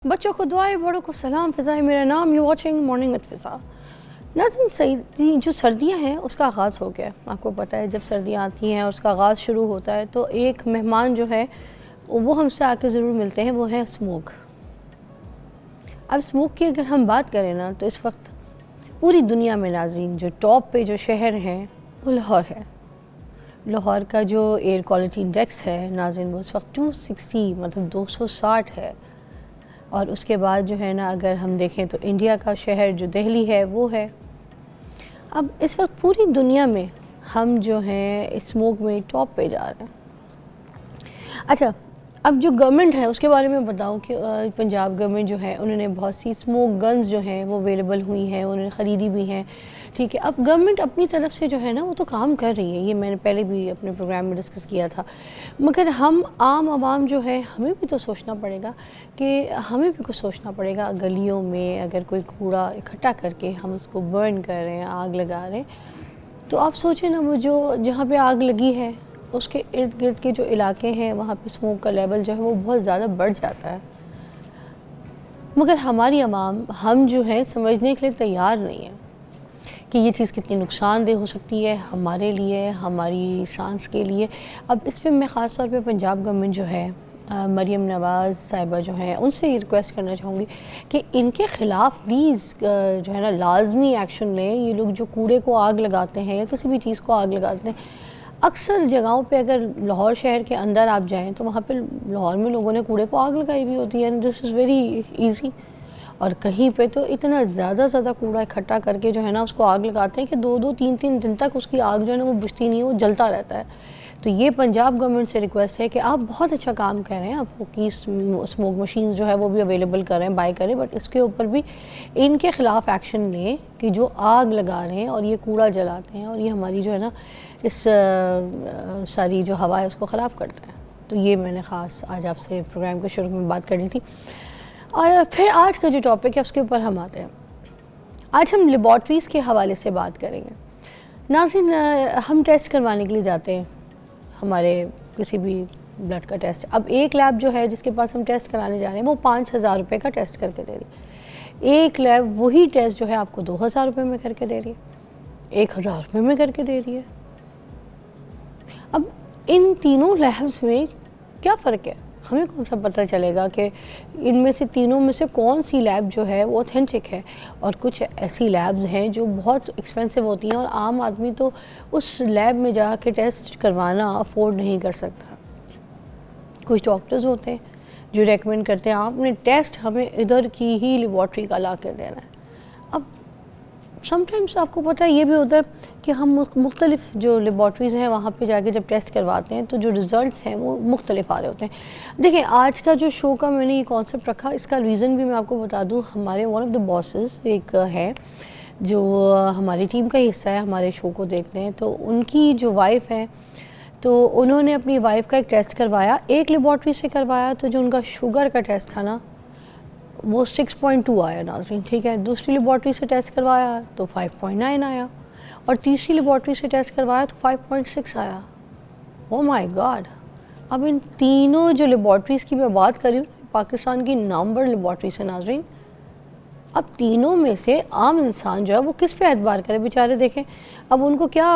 बच्चों को दुआएं, बड़ों को सलाम, फ़िज़ा मेरा नाम, यू वॉचिंग मॉर्निंग विद फ़िज़ा। नाज़रीन, सही जो सर्दियां हैं उसका आगाज़ हो गया है। आपको पता है जब सर्दियां आती हैं और उसका आगाज़ शुरू होता है तो एक मेहमान जो है वो हमसे आके ज़रूर मिलते हैं, वो है स्मोक। अब स्मोक की अगर हम बात करें ना तो इस वक्त पूरी दुनिया में नाज़रीन जो टॉप पे जो शहर है वो लाहौर है। लाहौर का जो एयर क्वालिटी इंडेक्स है नाज़रीन वो इस वक्त 260 मतलब 260 है। और उसके बाद जो है ना अगर हम देखें तो इंडिया का शहर जो दिल्ली है वो है। अब इस वक्त पूरी दुनिया में हम जो हैं स्मोक में टॉप पे जा रहे हैं। अच्छा, अब जो गवर्नमेंट है उसके बारे में बताऊं कि पंजाब गवर्नमेंट जो है उन्होंने बहुत सी स्मोक गन्स जो हैं वो अवेलेबल हुई हैं, उन्होंने ख़रीदी भी हैं। ठीक है, अब गवर्नमेंट अपनी तरफ से जो है ना वो तो काम कर रही है, ये मैंने पहले भी अपने प्रोग्राम में डिस्कस किया था। मगर हम आम आवाम जो है हमें भी तो सोचना पड़ेगा कि हमें भी कुछ सोचना पड़ेगा। गलियों में अगर कोई कूड़ा इकट्ठा करके हम उसको बर्न कर रहे हैं, आग लगा रहे हैं, तो आप सोचें ना वो जो जहाँ पे आग लगी है उसके इर्द गिर्द के जो इलाके हैं वहाँ पे स्मोक का लेवल जो है वो बहुत ज़्यादा बढ़ जाता है। मगर हमारी आवाम हम जो है समझने के लिए तैयार नहीं है कि ये चीज़ कितनी नुकसानदेह हो सकती है हमारे लिए, हमारी सांस के लिए। अब इस पर मैं ख़ास तौर पे पंजाब गवर्नमेंट जो है मरीम नवाज़ साहिबा जो हैं उनसे ये रिक्वेस्ट करना चाहूँगी कि इनके ख़िलाफ़ प्लीज़ जो है ना लाजमी एक्शन लें। ये लोग जो कूड़े को आग लगाते हैं या किसी भी चीज़ को आग लगाते हैं, अक्सर जगहों पे अगर लाहौर शहर के अंदर आप जाएं तो वहाँ पे लाहौर में लोगों ने कूड़े को आग लगाई हुई होती है and this is very easy. और कहीं पे तो इतना ज़्यादा कूड़ा इकट्ठा करके जो है ना उसको आग लगाते हैं कि 2-2 3-3 दिन तक उसकी आग जो है ना वो बुझती नहीं है, वो जलता रहता है। तो ये पंजाब गवर्नमेंट से रिक्वेस्ट है कि आप बहुत अच्छा काम कर रहे हैं, आप की स्मोक मशीन्स जो है वो भी अवेलेबल कर रहे हैं, बाय करें, बट इसके ऊपर भी इनके ख़िलाफ़ एक्शन लें कि जो आग लगा रहे हैं और ये कूड़ा जलाते हैं और ये हमारी जो है ना इस सारी जो हवा है उसको ख़राब करता है। तो ये मैंने ख़ास आज आपसे प्रोग्राम के शुरू में बात करनी थी। और फिर आज का जो टॉपिक है उसके ऊपर हम आते हैं। आज हम लेबॉर्ट्रीज़ के हवाले से बात करेंगे। नाज़रीन, हम टेस्ट करवाने के लिए जाते हैं, हमारे किसी भी ब्लड का टेस्ट। अब एक लैब जो है जिसके पास हम टेस्ट कराने जा रहे हैं वो 5,000 रुपये का टेस्ट करके दे रही है। एक लैब वही टेस्ट जो है आपको 2,000 रुपये में करके दे रही है, 1,000 रुपये में करके दे रही है। अब इन तीनों लैब्स में क्या फ़र्क है? हमें कौन सा पता चलेगा कि इनमें से तीनों में से कौन सी लैब जो है वो ऑथेंटिक है? और कुछ ऐसी लैब्स हैं जो बहुत एक्सपेंसिव होती हैं और आम आदमी तो उस लैब में जाके टेस्ट करवाना अफोर्ड नहीं कर सकता। कुछ डॉक्टर्स होते हैं जो रेकमेंड करते हैं आपने टेस्ट हमें इधर की ही लेबॉर्ट्री का ला कर देना है। अब समटाइम्स आपको पता है ये भी होता है कि हम मुख्तलिफ जो लेबॉर्ट्रीज़ हैं वहाँ पे जाके जब टेस्ट करवाते हैं तो जो रिज़ल्ट्स हैं वो मुख्तलिफ आ रहे होते हैं। देखिए, आज का जो शो का मैंने ये कॉन्सेप्ट रखा, इसका रीज़न भी मैं आपको बता दूँ। हमारे वन ऑफ द बॉसेस एक है जो हमारी टीम का हिस्सा है, हमारे शो को देखते हैं, तो उनकी जो वाइफ है तो उन्होंने अपनी वाइफ का एक टेस्ट करवाया, एक लेबॉर्ट्री से करवाया, तो जो उनका शुगर का टेस्ट था ना वो 6.2 आया नाज़रीन, ठीक है। दूसरी लेबॉर्ट्री से टेस्ट करवाया तो 5.9 आया और तीसरी लेबॉर्ट्री से टेस्ट करवाया तो 5.6 आया। Oh my God! अब इन तीनों जो लेबॉर्ट्रीज़ की मैं बात कर रही हूँ पाकिस्तान की नंबर लेबॉर्ट्री से नाज़रीन, अब तीनों में से आम इंसान जो है वो किस पे एतबार करे? बेचारे देखें, अब उनको क्या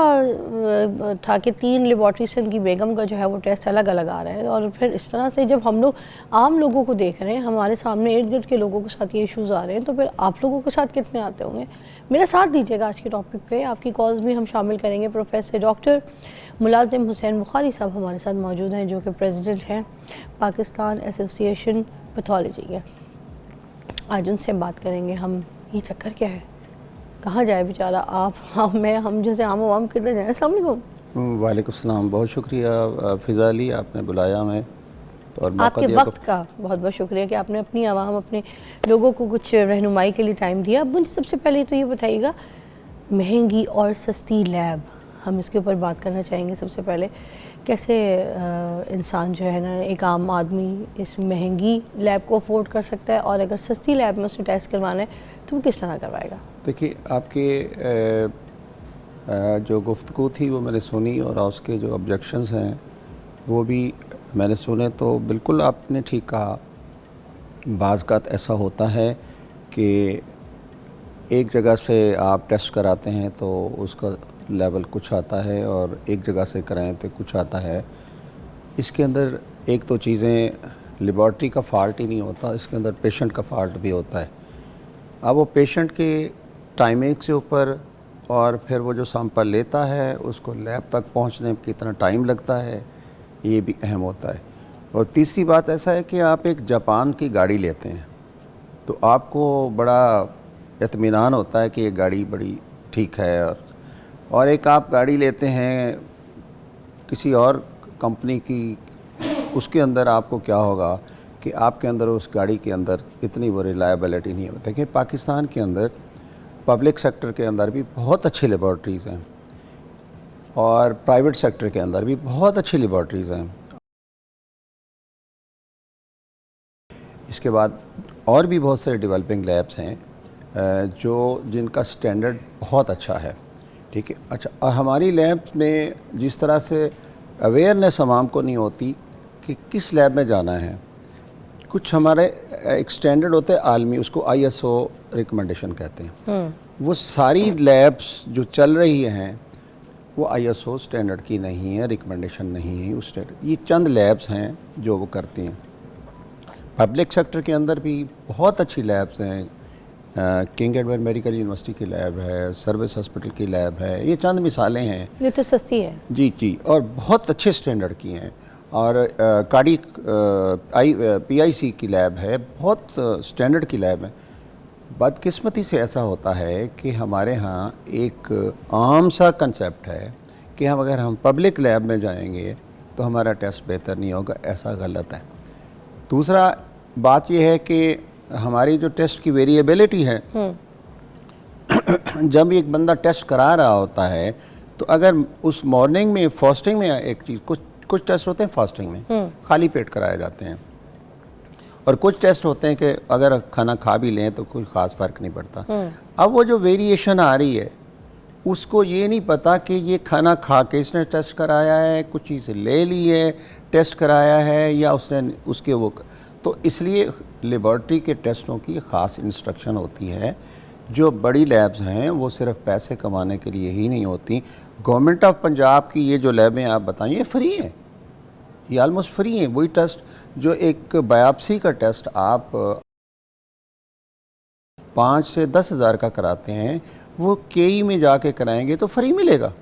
था कि 3 लेबॉर्ट्री से उनकी बेगम का जो है वो टेस्ट अलग अलग आ रहा है। और फिर इस तरह से जब हम लोग आम लोगों को देख रहे हैं, हमारे सामने इर्द गिर्द के लोगों के साथ ये इश्यूज़ आ रहे हैं, तो फिर आप लोगों के साथ कितने आते होंगे? मेरा साथ दीजिएगा आज के टॉपिक पे, आपकी कॉल्स भी हम शामिल करेंगे। प्रोफेसर डॉक्टर मुलाजिम हुसैन बुखारी साहब हमारे साथ मौजूद हैं जो कि प्रेसिडेंट हैं पाकिस्तान एसोसिएशन पैथोलॉजी के। आज उनसे बात करेंगे हम, ये चक्कर क्या है, कहाँ जाए बेचारा, आप मैं हम जैसे आम आवाम किधर जाए। अस्सलाम वालेकुम। वालेकुम सलाम, बहुत शुक्रिया फ़िज़ा अली, आपने बुलाया हमें और मौका आपके दिया। वक्त का बहुत बहुत शुक्रिया कि आपने अपनी आवाम, अपने लोगों को कुछ रहनुमाई के लिए टाइम दिया। अब मुझे सबसे पहले तो ये बताइएगा, महंगी और सस्ती लैब, हम इसके ऊपर बात करना चाहेंगे। सबसे पहले कैसे इंसान जो है ना, एक आम आदमी इस महंगी लैब को अफोर्ड कर सकता है और अगर सस्ती लैब में उसे टेस्ट करवाना है तो वो किस तरह करवाएगा? देखिए, आपके जो गुफ्तगू थी वो मैंने सुनी और उसके जो ऑब्जेक्शंस हैं वो भी मैंने सुने, तो बिल्कुल आपने ठीक कहा बाज़ ऐसा होता है कि एक जगह से आप टेस्ट कराते हैं तो उसका लेवल कुछ आता है और एक जगह से कराएं तो कुछ आता है। इसके अंदर एक तो चीज़ें लेबॉर्ट्री का फ़ाल्ट ही नहीं होता, इसके अंदर पेशेंट का फ़ाल्ट भी होता है। अब वो पेशेंट के टाइमिंग से ऊपर और फिर वो जो सैंपल लेता है उसको लैब तक पहुंचने में कितना टाइम लगता है, ये भी अहम होता है। और तीसरी बात ऐसा है कि आप एक जापान की गाड़ी लेते हैं तो आपको बड़ा इत्मीनान होता है कि ये गाड़ी बड़ी ठीक है, और एक आप गाड़ी लेते हैं किसी और कंपनी की, उसके अंदर आपको क्या होगा कि आपके अंदर उस गाड़ी के अंदर इतनी वो रिलायबिलिटी नहीं होती। कि पाकिस्तान के अंदर पब्लिक सेक्टर के अंदर भी बहुत अच्छी लेबॉर्ट्रीज़ हैं और प्राइवेट सेक्टर के अंदर भी बहुत अच्छी लेबॉर्ट्रीज़ हैं। इसके बाद और भी बहुत सारे डेवलपिंग लैब्स हैं जिनका स्टैंडर्ड बहुत अच्छा है, ठीक है। अच्छा, और हमारी लैब्स में जिस तरह से अवेयरनेस आवाम को नहीं होती कि किस लैब में जाना है, कुछ हमारे एक स्टैंडर्ड होते हैं आलमी, उसको ISO रिकमेंडेशन कहते हैं। वो सारी लैब्स जो चल रही हैं वो ISO स्टैंडर्ड की नहीं है, रिकमेंडेशन नहीं है उस स्टैंडर्ड। ये चंद लैब्स हैं जो वो करती हैं। पब्लिक सेक्टर के अंदर भी बहुत अच्छी लैब्स हैं, किंग एडवर्ड मेडिकल यूनिवर्सिटी की लैब है, सर्विस हॉस्पिटल की लैब है, ये चंद मिसालें हैं। ये तो सस्ती है जी जी, और बहुत अच्छे स्टैंडर्ड की हैं। और PIC की लैब है, बहुत स्टैंडर्ड की लैब है। बदकिस्मती से ऐसा होता है कि हमारे यहाँ एक आम सा कंसेप्ट है कि अगर हम पब्लिक लैब में जाएंगे तो हमारा टेस्ट बेहतर नहीं होगा, ऐसा गलत है। दूसरा बात यह है कि हमारी जो टेस्ट की वेरिएबिलिटी है, जब एक बंदा टेस्ट करा रहा होता है तो अगर उस मॉर्निंग में फास्टिंग में एक चीज़, कुछ टेस्ट होते हैं फास्टिंग में खाली पेट कराए जाते हैं, और कुछ टेस्ट होते हैं कि अगर खाना खा भी लें तो कोई ख़ास फ़र्क नहीं पड़ता। अब वो जो वेरिएशन आ रही है उसको ये नहीं पता कि ये खाना खा के इसने टेस्ट कराया है, कुछ चीज़ ले ली है, टेस्ट कराया है, या उसने उसके वो, तो इसलिए लेबॉर्ट्री के टेस्टों की ख़ास इंस्ट्रक्शन होती है। जो बड़ी लैब्स हैं वो सिर्फ पैसे कमाने के लिए ही नहीं होती। गवर्नमेंट ऑफ पंजाब की ये जो लैबें आप बताएं, ये फ्री हैं, ये ऑलमोस्ट फ्री हैं। वही टेस्ट जो एक बायोप्सी का टेस्ट आप 5 से 10 हज़ार का कराते हैं, वो KE में जाके कराएंगे तो फ्री मिलेगा।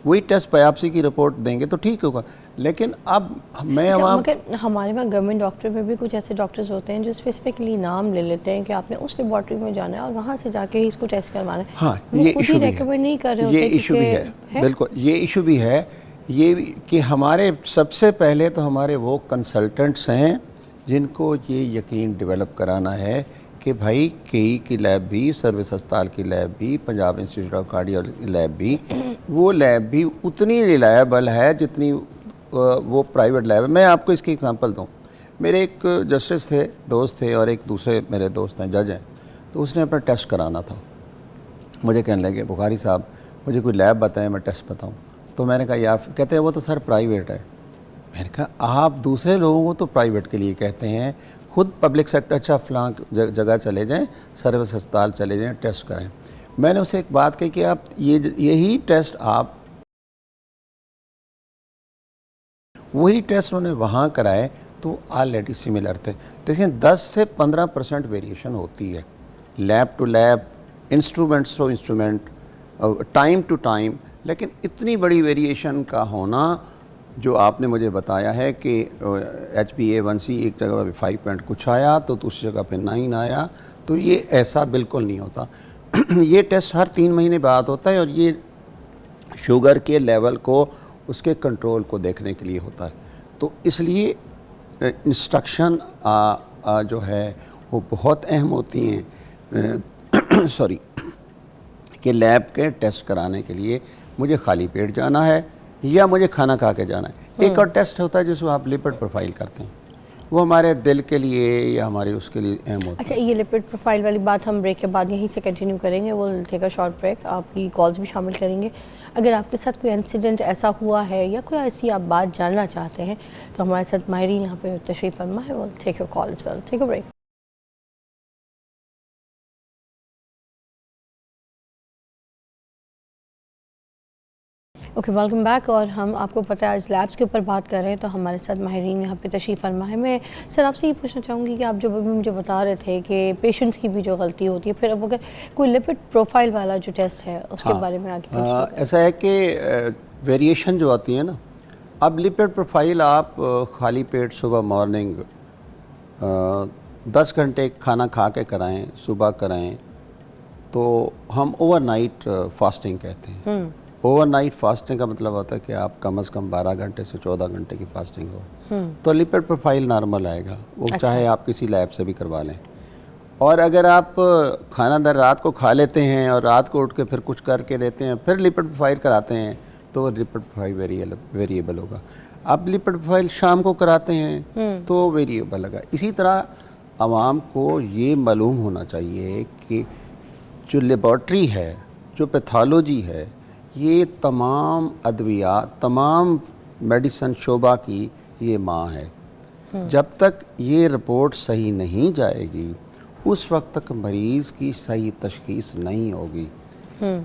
वही टेस्ट बायोप्सी की रिपोर्ट देंगे तो ठीक होगा। लेकिन अब मैं मगर हमारे पास गवर्नमेंट डॉक्टर में भी कुछ ऐसे डॉक्टर्स होते हैं जो स्पेसिफिकली नाम ले लेते हैं कि आपने उस लेबॉर्ट्री में जाना है और वहाँ से जाके ही इसको टेस्ट करवाना है। हाँ, ये इशू भी है, नहीं कर रहे ये इशू भी है, बिल्कुल ये इशू भी है। ये कि हमारे सबसे पहले तो हमारे वो कंसल्टेंट्स हैं जिनको ये यकीन डेवलप कराना है कि भाई KE की लैब भी, सर्विस अस्पताल की लैब भी, Punjab institute of cardiology lab भी, वो लैब भी उतनी रिलायबल है जितनी वो प्राइवेट लैब है। मैं आपको इसकी एग्जांपल दूं, मेरे एक जस्टिस थे, दोस्त थे, और एक दूसरे मेरे दोस्त हैं, जज हैं, तो उसने अपना टेस्ट कराना था। मुझे कहने लगे बुखारी साहब मुझे कोई लैब बताएं, मैं टेस्ट बताऊँ। तो मैंने कहा यार, कहते हैं वो तो सर प्राइवेट है। मैंने कहा आप दूसरे लोगों को तो प्राइवेट के लिए कहते हैं, खुद पब्लिक सेक्टर, अच्छा फलां जगह चले जाएं, सर्विस अस्पताल चले जाएं, टेस्ट करें। मैंने उसे एक बात कही कि आप यही टेस्ट आप वही टेस्ट उन्होंने वहाँ कराए तो ऑलरेडी सिमिलर थे। देखिए 10 से 15% वेरिएशन होती है, lab to lab, instruments to instrument, time to time, लेकिन इतनी बड़ी वेरिएशन का होना जो आपने मुझे बताया है कि HbA1c एक जगह पे 5 पॉइंट कुछ आया तो दूसरी जगह पे 9 आया, तो ये ऐसा बिल्कुल नहीं होता। ये टेस्ट हर 3 महीने बाद होता है और ये शुगर के लेवल को, उसके कंट्रोल को देखने के लिए होता है। तो इसलिए इंस्ट्रक्शन जो है वो बहुत अहम होती हैं सॉरी, कि लैब के टेस्ट कराने के लिए मुझे खाली पेट जाना है या मुझे खाना खा के जाना है। एक और टेस्ट होता है जिसको आप लिपिड प्रोफाइल करते हैं, वो हमारे दिल के लिए या हमारे उसके लिए अहम होता है। अच्छा, ये लिपिड प्रोफाइल वाली बात हम ब्रेक के बाद यहीं से कंटिन्यू करेंगे। वो टेक अ शॉर्ट ब्रेक, आपकी कॉल्स भी शामिल करेंगे। अगर आपके साथ कोई इंसिडेंट ऐसा हुआ है या कोई ऐसी आप बात जानना चाहते हैं तो हमारे साथ माहिरीन यहाँ पे तशरीफ़ फरमा है। वो take your call as well. Take a break. Okay, welcome back. और हम आपको पता है आज लैब्स के ऊपर बात कर रहे हैं, तो हमारे साथ माहिरीन यहाँ पे तशरीफ़ फरमा है। मैं सर आपसे ये पूछना चाहूँगी कि आप जो अभी मुझे बता रहे थे कि पेशेंट्स की भी जो गलती होती है, फिर अब अगर कोई लिपिड प्रोफाइल वाला जो टेस्ट है उसके बारे में आगे कुछ ऐसा है कि वेरिएशन जो आती है ना, अब लिपिड प्रोफाइल आप खाली पेट सुबह मॉर्निंग 10 घंटे खाना खा के कराएं, सुबह कराएं, तो हम ओवरनाइट फास्टिंग कहते हैं। ओवरनाइट फास्टिंग का मतलब होता है कि आप कम से कम 12 घंटे से 14 घंटे की फास्टिंग हो तो लिपिड प्रोफाइल नॉर्मल आएगा, वो अच्छा। चाहे आप किसी लैब से भी करवा लें। और अगर आप खाना दर रात को खा लेते हैं और रात को उठ के फिर कुछ करके लेते हैं, फिर लिपिड प्रोफाइल कराते हैं, तो वो लिपिड प्रोफाइल वेरिएबल होगा। आप लिपिड प्रोफाइल शाम को कराते हैं तो वेरिएबल होगा। इसी तरह आवाम को ये मालूम होना चाहिए कि जो लेबॉर्ट्री है, जो पैथोलॉजी है, ये तमाम अद्वियात, तमाम मेडिसन शोबा की ये माँ है। जब तक ये रिपोर्ट सही नहीं जाएगी उस वक्त तक मरीज़ की सही तशखीस नहीं होगी।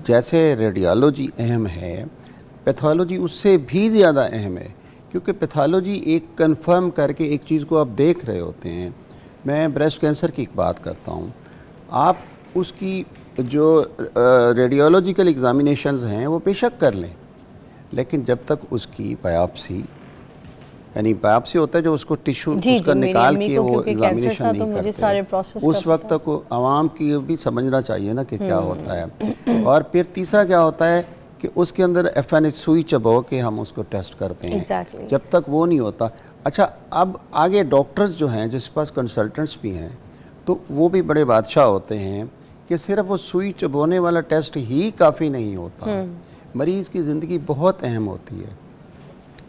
जैसे रेडियोलॉजी अहम है, पैथोलॉजी उससे भी ज़्यादा अहम है, क्योंकि पैथोलॉजी एक कंफर्म करके एक चीज़ को आप देख रहे होते हैं। मैं ब्रेस्ट कैंसर की एक बात करता हूँ, आप उसकी जो रेडियोलॉजिकल एग्ज़ामिनेशंस हैं वो बेशक कर लें, लेकिन जब तक उसकी बायोप्सी, यानी बायोप्सी होता है जो उसको टिश्यू उसका निकाल के वो एग्ज़ामिनेशन नहीं करते, उस वक्त तक आवाम की भी समझना चाहिए ना कि क्या होता है। और फिर तीसरा क्या होता है कि उसके अंदर FNA सुई चबो के हम उसको टेस्ट करते हैं। जब तक वो नहीं होता। अच्छा, अब आगे डॉक्टर्स जो हैं जिसके पास कंसल्टेंट्स भी हैं, तो वो भी बड़े बादशाह होते हैं कि सिर्फ वो सुई चबोने वाला टेस्ट ही काफ़ी नहीं होता। मरीज़ की ज़िंदगी बहुत अहम होती है।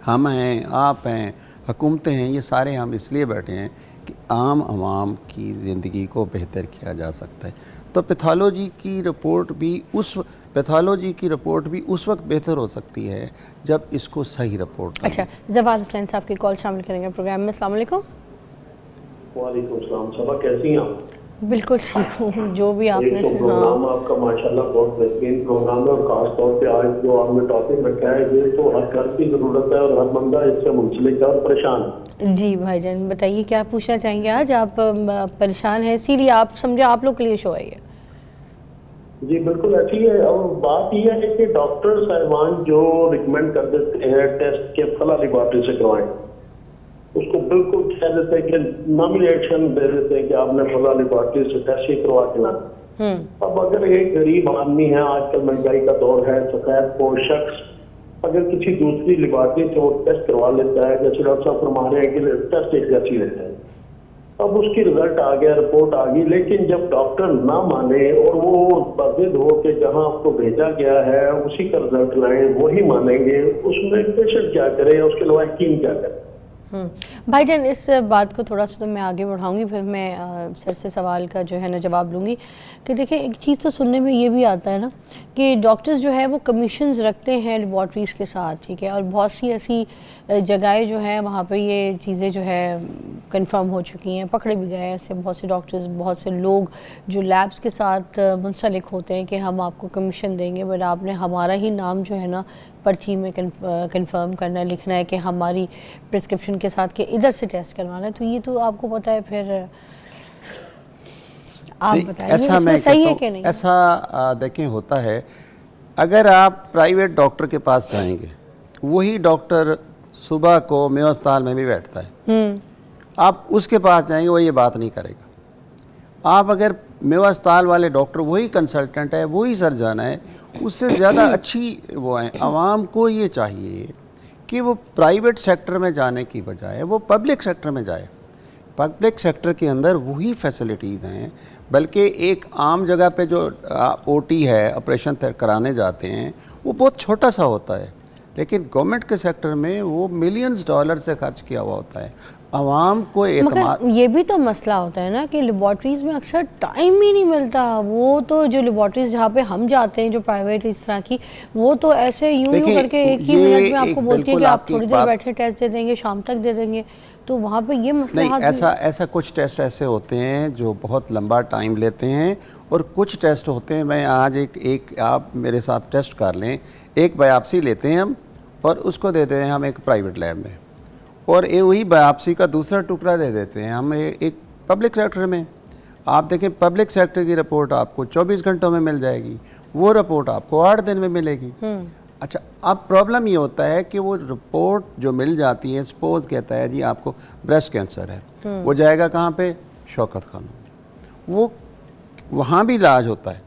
हम हैं, आप हैं, हुकूमतें हैं, ये सारे हम इसलिए बैठे हैं कि आम आवाम की ज़िंदगी को बेहतर किया जा सकता है। तो पैथोलॉजी की रिपोर्ट भी उस वक्त बेहतर हो सकती है जब इसको सही रिपोर्ट। अच्छा, जवाहर हुसैन साहब की कॉल शामिल करेंगे प्रोग्राम में। अस्सलाम वालेकुम। वालेकुम सलाम। सबा कैसी हैं आप? बिल्कुल ठीक हूँ। जो भी आपने तो प्रोग्राम आपका माशाल्लाह बहुत बेहतरीन प्रोग्राम है, और खास तौर पे आज जो आपने टॉपिक रखा है ये तो हर घर की ज़रूरत है और हर बंदा इससे मुंसलिक है और परेशान है। जी भाईजान, बताइए क्या पूछना चाहेंगे। आज आप परेशान हैं, इसीलिए आप समझे आप लोग के लिए शो है ये। जी बिल्कुल ऐसी है। और बात यह है कि डॉक्टर साहिबान जो रिकमेंड कर देते हैं टेस्ट के फला लेबॉर्ट्री से करवाएं, उसको बिल्कुल कह देते हैं कि नॉमिनेशन दे देते हैं कि आपने फला लेबॉर्ट्री से टेस्ट ही करवा के लाना। अब अगर एक गरीब आदमी है, आजकल महंगाई का दौर है, सफेद पोश शख्स अगर किसी दूसरी लेबॉर्ट्री से वो टेस्ट करवा लेता है, जैसे डॉक्टर साहब फरमा रहे हैं कि टेस्ट एक जैसी लेते हैं, अब उसकी रिजल्ट आ गया, रिपोर्ट आ गई, लेकिन जब डॉक्टर ना माने और वो बाजिद हो के जहां आपको भेजा गया है उसी का रिजल्ट लाएं, वही मानेंगे, उसमें पेशेंट क्या करे, उसके अलावा हकीम क्या करे। भाईजान, इस बात को थोड़ा सा तो मैं आगे बढ़ाऊंगी, फिर मैं सर से सवाल का जो है ना जवाब लूँगी कि देखिए एक चीज़ तो सुनने में ये भी आता है ना कि डॉक्टर्स जो है वो कमीशंस रखते हैं लेबॉर्ट्रीज़ के साथ, ठीक है, और बहुत सी ऐसी जगहें जो हैं वहाँ पे ये चीज़ें जो है कंफर्म हो चुकी हैं, पकड़े भी गए ऐसे बहुत से डॉक्टर्स, बहुत से लोग जो लैब्स के साथ मुंसलिक होते हैं कि हम आपको कमीशन देंगे, बट आपने हमारा ही नाम जो है ना पर्ची में कंफर्म करना, लिखना है कि हमारी प्रिस्क्रिप्शन के साथ कि इधर से टेस्ट करवाना है। तो ये तो आपको पता है, फिर आप बताइए इसमें सही है कि नहीं। ऐसा देखें होता है, अगर आप प्राइवेट डॉक्टर के पास जाएंगे, वही डॉक्टर सुबह को मेयो अस्पताल में भी बैठता है, आप उसके पास जाएंगे वो ये बात नहीं करेगा। आप अगर मेवा अस्पताल वाले डॉक्टर वही कंसल्टेंट है, वही सर्जन है, उससे ज़्यादा अच्छी वो हैं। आवाम को ये चाहिए कि वो प्राइवेट सेक्टर में जाने की बजाय वो पब्लिक सेक्टर में जाए। पब्लिक सेक्टर के अंदर वही फैसिलिटीज़ हैं, बल्कि एक आम जगह पे जो OT है, ऑपरेशन कराने जाते हैं, वो बहुत छोटा सा होता है, लेकिन गवर्नमेंट के सेक्टर में वो मिलियंस डॉलर से खर्च किया हुआ होता है। आवाम को एतमाद। मगर ये भी तो मसला होता है ना कि लेबॉर्ट्रीज़ में अक्सर टाइम ही नहीं मिलता। वो तो जो लेबॉर्ट्रीज़ जहाँ पे हम जाते हैं जो प्राइवेट इस तरह की, वो तो ऐसे यूं करके एक ही मिनट में आपको बोलती है कि आप थोड़ी देर बैठे टेस्ट दे देंगे, शाम तक दे देंगे। तो वहाँ पे ये मसला नहीं, ऐसा कुछ टेस्ट ऐसे होते हैं जो बहुत लंबा टाइम लेते हैं, और कुछ टेस्ट होते हैं, मैं आज एक आप मेरे साथ टेस्ट कर लें, एक बायोप्सी लेते हैं हम और उसको देते हैं हम एक प्राइवेट लैब में, और वही बायोप्सी का दूसरा टुकड़ा दे देते हैं हम एक पब्लिक सेक्टर में। आप देखें, पब्लिक सेक्टर की रिपोर्ट आपको 24 घंटों में मिल जाएगी, वो रिपोर्ट आपको 8 दिन में मिलेगी। अच्छा, अब प्रॉब्लम ये होता है कि वो रिपोर्ट जो मिल जाती है, सपोज कहता है जी आपको ब्रेस्ट कैंसर है, वो जाएगा कहाँ पे? शौकत खानों। वो वहाँ भी इलाज होता है,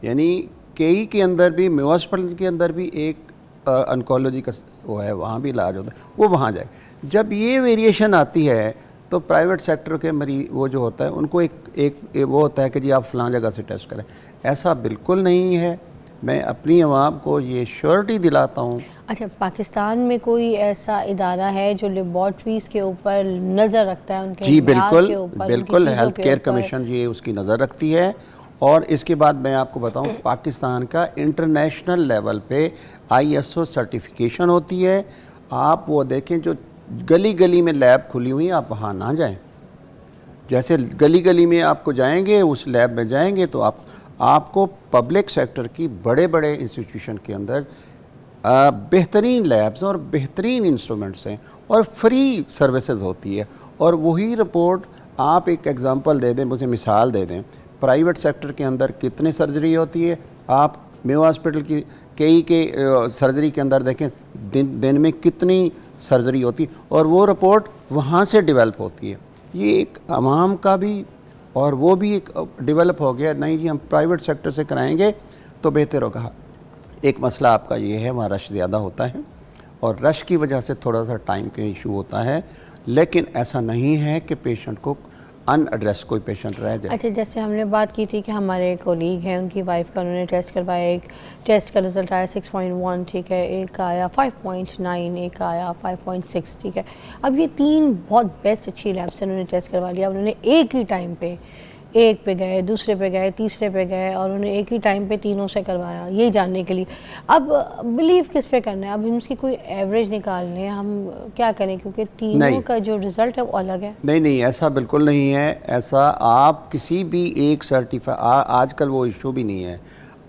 यानी केई के अंदर भी, मेयो हॉस्पिटल के अंदर भी एक ऑन्कोलॉजी का वो है, वहाँ भी इलाज होता है, वो वहाँ जाए। जब ये वेरिएशन आती है तो प्राइवेट सेक्टर के मरीज वो जो होता है उनको एक वो होता है कि जी आप फ़लाँ जगह से टेस्ट करें। ऐसा बिल्कुल नहीं है। मैं अपनी आवाम को ये श्योरिटी दिलाता हूँ। अच्छा, पाकिस्तान में कोई ऐसा इदारा है जो लेबॉर्ट्रीज़ के ऊपर नज़र रखता है, उनके जी मियार के बिल्कुल, ऊपर, बिल्कुल हेल्थ केयर कमीशन ये उसकी नज़र रखती है। और इसके बाद मैं आपको बताऊं, पाकिस्तान का इंटरनेशनल लेवल पे ISO सर्टिफिकेशन होती है। आप वो देखें, जो गली गली में लैब खुली हुई है, आप वहाँ ना जाएं। जैसे गली गली में आपको जाएंगे, उस लैब में जाएंगे तो आपको पब्लिक सेक्टर की बड़े बड़े इंस्टीट्यूशन के अंदर बेहतरीन लैब्स और बेहतरीन इंस्ट्रूमेंट्स हैं और फ्री सर्विसेज होती है। और वही रिपोर्ट आप एक एग्ज़ाम्पल दे दें, मुझे मिसाल दे दें, प्राइवेट सेक्टर के अंदर कितनी सर्जरी होती है, आप मेयो हॉस्पिटल की कई के सर्जरी के अंदर देखें दिन में कितनी सर्जरी होती है, और वो रिपोर्ट वहाँ से डेवलप होती है। ये एक अवाम का भी और वो भी एक डेवलप हो गया, नहीं जी हम प्राइवेट सेक्टर से कराएंगे तो बेहतर होगा। एक मसला आपका ये है, वहाँ रश ज़्यादा होता है और रश की वजह से थोड़ा सा टाइम का इशू होता है, लेकिन ऐसा नहीं है कि पेशेंट को अनएड्रेस कोई पेशेंट रह जाए। अच्छा, जैसे हमने बात की थी कि हमारे कोलीग हैं, उनकी वाइफ का उन्होंने टेस्ट करवाया, एक टेस्ट का रिज़ल्ट आया 6.1, ठीक है, एक का आया 5.9, एक का आया 5.6, ठीक है। अब ये 3 बहुत बेस्ट अच्छी लैब से उन्होंने टेस्ट करवा लिया। उन्होंने एक ही टाइम पे एक पे गए, दूसरे पे गए, तीसरे पे गए, और उन्होंने एक ही टाइम पे तीनों से करवाया, ये जानने के लिए। अब बिलीव किस पे करना है? अब हम इसकी कोई एवरेज निकालने हैं, हम क्या करें? क्योंकि तीनों का जो रिज़ल्ट है वो अलग है। नहीं, ऐसा बिल्कुल नहीं है। ऐसा आप किसी भी एक आजकल वो इशू भी नहीं है।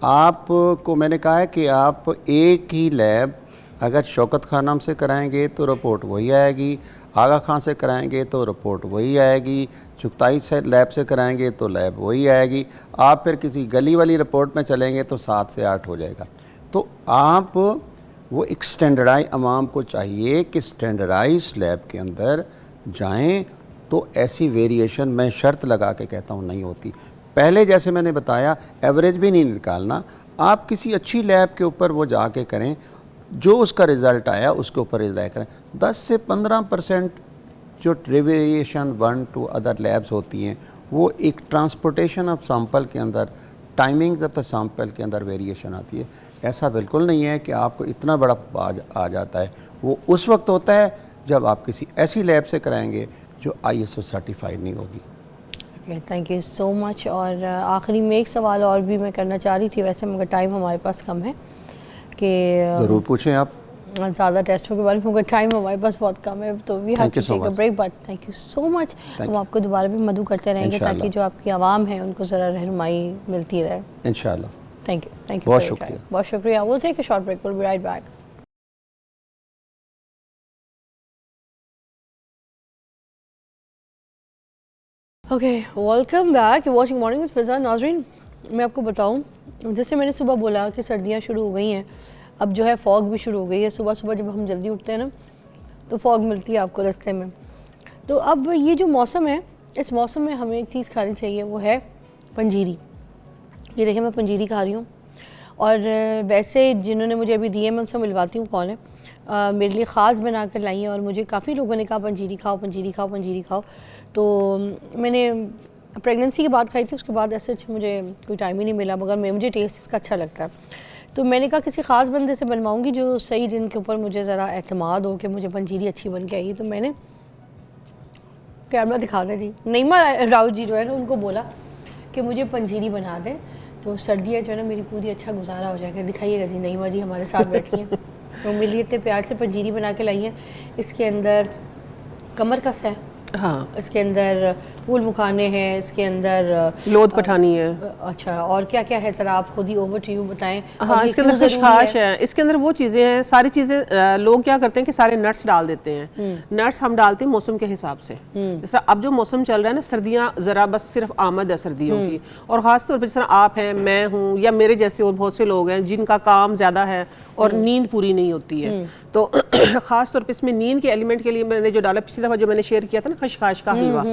आपको मैंने कहा है कि आप एक ही लैब अगर शौकत खानम से कराएंगे तो रिपोर्ट वही आएगी, आगा खां से कराएंगे तो रिपोर्ट वही आएगी, चुगताई से लैब से कराएंगे तो लैब वही आएगी। आप फिर किसी गली वाली रिपोर्ट में चलेंगे तो 7 से 8 हो जाएगा। तो आप वो एक स्टैंडर्डाइज, आवाम को चाहिए कि स्टैंडर्डाइज लैब के अंदर जाएं, तो ऐसी वेरिएशन मैं शर्त लगा के कहता हूँ नहीं होती। पहले जैसे मैंने बताया, एवरेज भी नहीं निकालना, आप किसी अच्छी लैब के ऊपर वो जाके करें, जो उसका रिज़ल्ट आया उसके ऊपर रिलाय करें। 10 से 15% जो वेरिएशन 1 to अदर लैब्स होती हैं, वो एक ट्रांसपोर्टेशन ऑफ सैंपल के अंदर, टाइमिंग्स ऑफ द सैंपल के अंदर वेरिएशन आती है। ऐसा बिल्कुल नहीं है कि आपको इतना बड़ा आ जाता है। वो उस वक्त होता है जब आप किसी ऐसी लैब से कराएंगे जो ISO सर्टिफाइड नहीं होगी। Okay, thank you so much. और आखिरी में एक सवाल और भी मैं करना चाह रही थी वैसे, मगर टाइम हमारे पास कम है कि ज़रूर पूछें आप। ज़्यादा टेस्टों के बारे में, मगर टाइम हमारे पास बहुत कम है, तो we have to take a break. But thank you so much. हम आपको दोबारा भी मदद करते रहेंगे ताकि जो आपकी आवाम है उनको ज़रा रहनुमाई मिलती रहे इंशाल्लाह। थैंक यू बहुत शुक्रिया। बहुत शुक्रिया। Will take a short break, will be right back. Okay, welcome back, you watching morning with Fiza. नाज़रीन, मैं आपको बताऊं, जैसे मैंने सुबह बोला कि सर्दियां शुरू हो गई हैं, अब जो है फॉग भी शुरू हो गई है। सुबह सुबह जब हम जल्दी उठते हैं ना तो फॉग मिलती है आपको रास्ते में। तो अब ये जो मौसम है, इस मौसम में हमें एक चीज़ खानी चाहिए, वो है पंजीरी। ये देखिए मैं पंजीरी खा रही हूँ, और वैसे जिन्होंने मुझे अभी दिए मैं उनसे मिलवाती हूँ कौन है, मेरे लिए ख़ास बना कर लाई हैं। और मुझे काफ़ी लोगों ने कहा पंजीरी खाओ, पंजीरी खाओ, पंजीरी खाओ। तो मैंने प्रेगनेंसी के बाद खाई थी, उसके बाद ऐसे मुझे कोई टाइम ही नहीं मिला, मगर मुझे टेस्ट इसका अच्छा लगता है। तो मैंने कहा किसी ख़ास बंदे से बनवाऊँगी जो सही, जिनके ऊपर मुझे ज़रा एतमाद हो कि मुझे पंजीरी अच्छी बन के आई। तो मैंने कैमरा दिखा दें जी। नईमा राव जी जो है ना उनको बोला कि मुझे पंजीरी बना दें तो सर्दियाँ जो है ना मेरी पूरी अच्छा गुजारा हो जाएगा। दिखाइएगा जी, नईमा जी हमारे साथ बैठी हैं तो मेरे लिए इतने प्यार से पंजीरी बना के लाई है। इसके अंदर कमर कस है, हाँ, इसके अंदर फूल मुखाने हैं, इसके अंदर लोद पठानी है। अच्छा, और क्या क्या है ज़रा आप खुद ही ओवर टू यू बताएं। हाँ, और ये इसके क्यों अंदर ज़रूरी खशखाश है, इसके अंदर वो चीज़ें हैं, सारी चीज़ें लोग क्या करते हैं कि सारे नट्स डाल देते हैं। नट्स हम डालते हैं मौसम के हिसाब से। जैसे अब जो मौसम चल रहा है ना, सर्दियाँ ज़रा बस सिर्फ आमद है सर्दियों की, और ख़ासतौर पर जिस तरह आप हैं, मैं हूँ, या मेरे जैसे और बहुत से लोग हैं जिनका काम ज़्यादा है और नींद पूरी नहीं होती है, तो ख़ास तौर पे इसमें नींद के एलिमेंट के लिए मैंने जो डाला, पिछली दफ़ा जो मैंने शेयर किया था ना खशखाश का हलवा,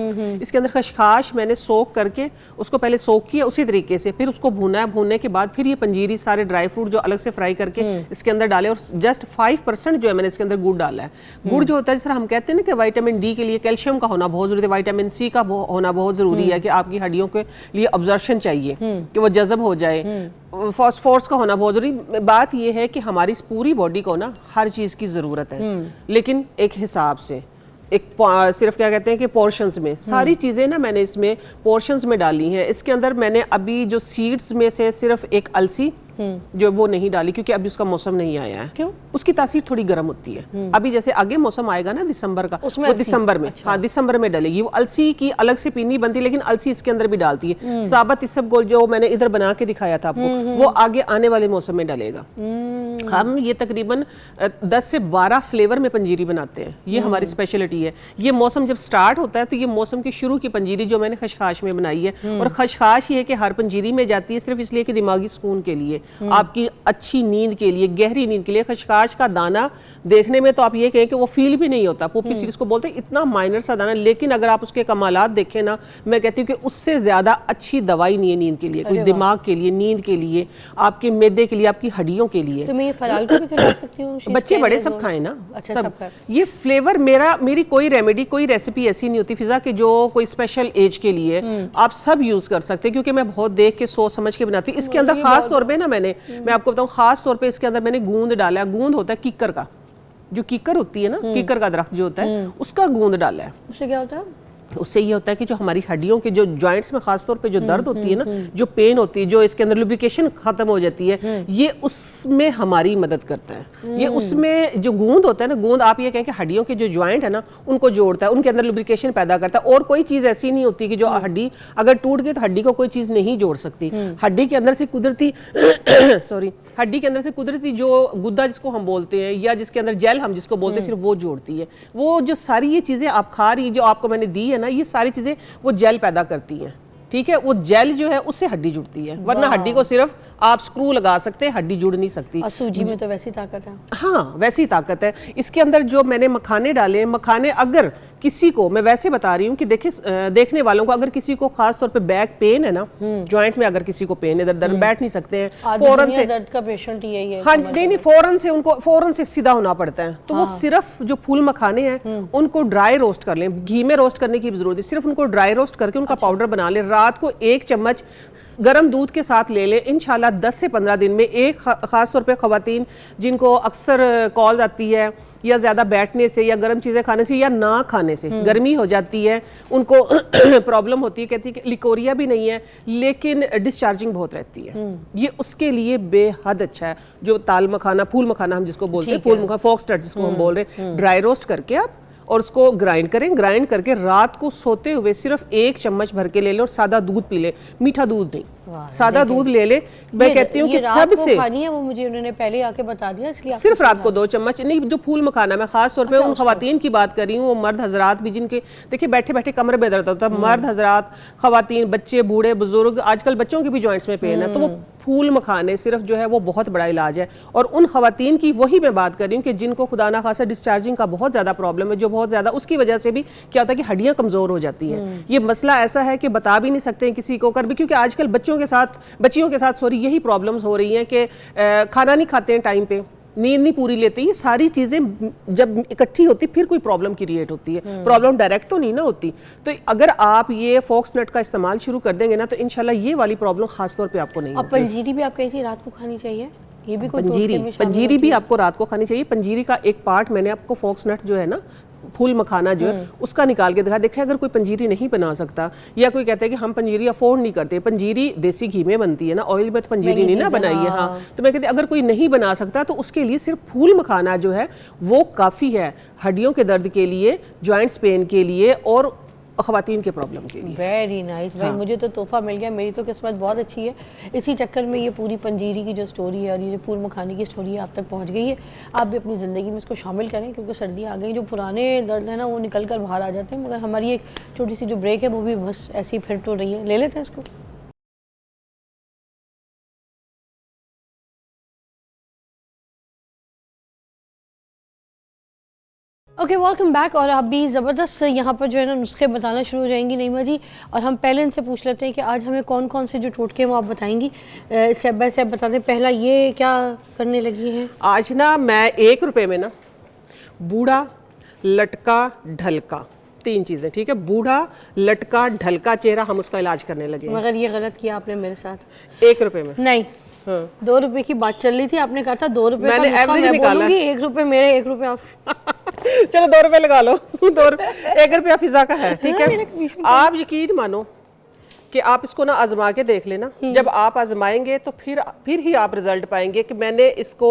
इसके अंदर खशखाश मैंने सोक करके उसको पहले सोक किया उसी तरीके से, फिर उसको भूना है, भूनने के बाद फिर ये पंजीरी सारे ड्राई फ्रूट जो अलग से फ्राई करके इसके अंदर डाले, और जस्ट 5% जो है मैंने इसके अंदर गुड़ डाला है। गुड़ जो होता है, जिस तरह हम कहते हैं ना कि विटामिन डी के लिए कैल्शियम का होना बहुत जरूरी है, विटामिन सी का होना बहुत जरूरी है कि आपकी हड्डियों के लिए अब्जॉर्प्शन चाहिए कि वो जज़ब हो जाए, फॉस्फोरस का होना बहुत जरूरी। बात यह है कि हमारी पूरी बॉडी को ना हर चीज़ की ज़रूरत है, लेकिन एक हिसाब से, एक सिर्फ क्या कहते हैं कि पोर्शंस में, सारी चीज़ें ना मैंने इसमें पोर्शंस में डाली हैं। इसके अंदर मैंने अभी जो सीड्स में से सिर्फ एक अलसी जो वो नहीं डाली, क्योंकि अभी उसका मौसम नहीं आया है। क्यों? उसकी तासीर थोड़ी गर्म होती है। अभी जैसे आगे मौसम आएगा ना दिसंबर का, उसमें वो दिसंबर में, हाँ दिसंबर में डलेगी। वो अलसी की अलग से पीनी बनती है, लेकिन अलसी इसके अंदर भी डालती है। साबत इसबगोल जो मैंने इधर बना के दिखाया था आपको, वो आगे आने वाले मौसम में डलेगा। हम ये तकरीबन 10 से 12 फ्लेवर में पंजीरी बनाते हैं, ये हमारी स्पेशलिटी है। ये मौसम जब स्टार्ट होता है तो ये मौसम की शुरू की पंजीरी जो मैंने खशखाश में बनाई है, और खशखाश ये है कि हर पंजीरी में जाती है सिर्फ इसलिए कि दिमागी सुकून के लिए, आपकी अच्छी नींद के लिए, गहरी नींद के लिए। खशखाश का दाना देखने में तो आप ये कहें कि वो फील भी नहीं होता, पोपी सीड्स को बोलते हैं, इतना माइनर सा दाना, लेकिन अगर आप उसके कमालात देखें ना, मैं कहती हूँ कि उससे ज्यादा अच्छी दवाई नहीं है नींद के लिए, कोई दिमाग के लिए, नींद के लिए, आपके मैदे के लिए, आपकी हड्डियों के लिए। तो मैं ये फलाल को भी खिला सकती हूँ? बच्चे बड़े सब खाएं ना। अच्छा, सब ये फ्लेवर मेरी कोई रेमेडी, कोई रेसिपी ऐसी नहीं होती फिजा कि जो कोई स्पेशल एज के लिए, आप सब यूज कर सकते हैं, क्योंकि मैं बहुत देख के सोच समझ के बनाती हूँ। इसके अंदर खास तौर पे ना मैं आपको बताऊँ, खास तौर पे इसके अंदर मैंने गूंद डाला है। गूंद होता है कीकर का, जो कीकर होती है ना, कीकर का दरख्त जो होता है, उसका गूंद डाला है। उससे क्या होता है? उससे ये होता है कि जो हमारी हड्डियों के जो जॉइंट्स में खास तौर पे जो दर्द होती है ना, जो पेन होती है, जो इसके अंदर लुब्रिकेशन खत्म हो जाती है, ये उसमें हमारी मदद करता है। ये उसमें जो गूंद होता है ना, गूंद आप ये कहें कि हड्डियों के जो जॉइंट है ना, उनको जोड़ता है, उनके अंदर लुब्रिकेशन पैदा करता है। और कोई चीज़ ऐसी नहीं होती कि जो हड्डी अगर टूट गई तो हड्डी को कोई चीज़ नहीं जोड़ सकती। हड्डी के अंदर से कुदरती सॉरी हड्डी के अंदर से कुदरती जो गुद्दा जिसको हम बोलते हैं, या जिसके अंदर जेल हम जिसको बोलते हैं, सिर्फ वो जोड़ती है। वो जो सारी ये चीज़ें आप खा रही, जो आपको मैंने दी है ना, ये सारी चीज़ें वो जेल पैदा करती हैं। ठीक है, वो जेल जो है उससे हड्डी जुड़ती है, वरना हड्डी को सिर्फ आप स्क्रू लगा सकते हैं, हड्डी जुड़ नहीं सकती। और सूजी में तो वैसी ताकत है। हाँ, वैसी ताकत है। इसके अंदर जो मैंने मखाने डाले, मखाने अगर किसी को, मैं वैसे बता रही हूँ कि देखने वालों को, अगर किसी को खास तौर पे बैक पेन है ना, जॉइंट में अगर किसी को पेन है, इधर बैठ नहीं सकते हैं, फौरन से दर्द का पेशेंट यही है। हाँ नहीं, फौरन से सीधा होना पड़ता है, तो वो सिर्फ जो फूल मखाने हैं उनको ड्राई रोस्ट कर लें, घी में रोस्ट करने की जरूरत है, सिर्फ उनको ड्राई रोस्ट करके उनका पाउडर बना लें। रात को 1 चम्मच गर्म दूध के साथ ले लें, इंशाल्लाह 10 से 15 दिन में एक, खास तौर पे खवातीन जिनको अक्सर कॉल आती है या ज़्यादा बैठने से या गर्म चीज़ें खाने से या ना खाने से गर्मी हो जाती है, उनको प्रॉब्लम होती है, कहती है कि लिकोरिया भी नहीं है लेकिन डिस्चार्जिंग बहुत रहती है, ये उसके लिए बेहद अच्छा है। जो ताल मखाना, फूल मखाना हम जिसको बोलते हैं, फूल मखाना, फॉक्सटेल जिसको हम बोल रहे हैं, ड्राई रोस्ट करके आप और उसको ग्राइंड करें। ग्राइंड करके रात को सोते हुए सिर्फ 1 चम्मच भर के ले लें और सादा दूध पी लें, मीठा दूध नहीं, सादा दूध ले ले। मैं कहती हूँ कि सबसे खानी है, वो मुझे उन्होंने पहले आके बता दिया, इसलिए सिर्फ रात को 2 चम्मच नहीं। जो फूल मखाना, मैं खास तौर पे उन खवातीन की बात कर रही हूँ, वो मर्द हजरात भी जिनके देखिए बैठे बैठे कमर में दर्द होता है, मर्द हजरात, खवातीन, बच्चे, बूढ़े बुजुर्ग, आजकल बच्चों के भी जॉइंट्स में पेन है, तो वो फूल मखाने सिर्फ जो है वो बहुत बड़ा इलाज है। और उन खवातीन की वही मैं बात कर रही हूँ कि जिनको खुदा ना खासा डिस्चार्जिंग का बहुत ज़्यादा प्रॉब्लम है, जो बहुत ज़्यादा उसकी वजह से भी क्या होता है कि हड्डियाँ कमज़ोर हो जाती हैं। ये मसला ऐसा है कि बता भी नहीं सकते हैं किसी को कर भी, क्योंकि आजकल बच्चियों के साथ यही प्रॉब्लम्स हो रही हैं कि खाना नहीं खाते हैं टाइम पे, नींद नहीं पूरी लेते। ये सारी चीज़ें जब इकट्ठी होती फिर कोई प्रॉब्लम क्रिएट होती है। प्रॉब्लम डायरेक्ट तो नहीं ना होती। तो अगर आप ये फॉक्सनट का इस्तेमाल शुरू कर देंगे ना, तो इंशाल्लाह ये वाली प्रॉब्लम खास तौर पे आपको नहीं होगी। और पंजीरी भी आप कही थी रात को खानी चाहिए, ये भी कोई पंजीरी भी आपको रात को खानी चाहिए। पंजीरी का एक पार्ट मैंने आपको फॉक्सनट जो है ना फूल मखाना जो है उसका निकाल के दिखा। देखिए अगर कोई पंजीरी नहीं बना सकता या कोई कहता है कि हम पंजीरी अफोर्ड नहीं करते, पंजीरी देसी घी में बनती है ना, ऑयल में तो पंजीरी नहीं ना बनाई है। हाँ, तो मैं कहती अगर कोई नहीं बना सकता तो उसके लिए सिर्फ फूल मखाना जो है वो काफ़ी है, हड्डियों के दर्द के लिए, जॉइंट्स पेन के लिए और ख़वातीन के प्रॉब्लम के लिए। वेरी नाइस भाई, मुझे तो तोहफा मिल गया, मेरी तो किस्मत बहुत अच्छी है। इसी चक्कर में ये पूरी पंजीरी की जो स्टोरी है और ये जो फूल मखाने की स्टोरी है आप तक पहुंच गई है। आप भी अपनी ज़िंदगी में इसको शामिल करें क्योंकि सर्दियाँ आ गई, जो पुराने दर्द है ना वो निकल कर बाहर आ जाते हैं। मगर हमारी एक छोटी सी जो ब्रेक है वो भी बस ऐसी फिर तो रही है, ले लेते हैं इसको। Okay, welcome back. और अभी ज़बरदस्त यहाँ पर जो है ना नुस्खे बताना शुरू हो जाएंगी नईमा जी, और हम पहले इनसे पूछ लेते हैं कि आज हमें कौन कौन से जो टोटके वो आप बताएंगी, स्टेप बाय स्टेप बताते हैं। पहला ये क्या करने लगी हैं? आज ना मैं 1 रुपए में ना बूढ़ा, लटका, ढलका, 3 चीज़ें, ठीक है, बूढ़ा, लटका, ढलका चेहरा, हम उसका इलाज करने लगे। मगर ये गलत किया आपने मेरे साथ। 1 रुपए में नहीं, हाँ। 2 रुपए की बात चल रही थी, आपने कहा था 2 रुपए का मैंने नुस्खा average मैं निकाला। बोलूंगी, 1 रुपए मेरे, 1 रुपए आप। चलो 2 रुपए लगा लो। 2 रुपए, 1 रुपया फिजा का है, ठीक हाँ, है। आप यकीन मानो कि आप इसको ना आजमा के देख लेना, जब आप आजमाएंगे तो फिर ही आप रिजल्ट पाएंगे कि मैंने इसको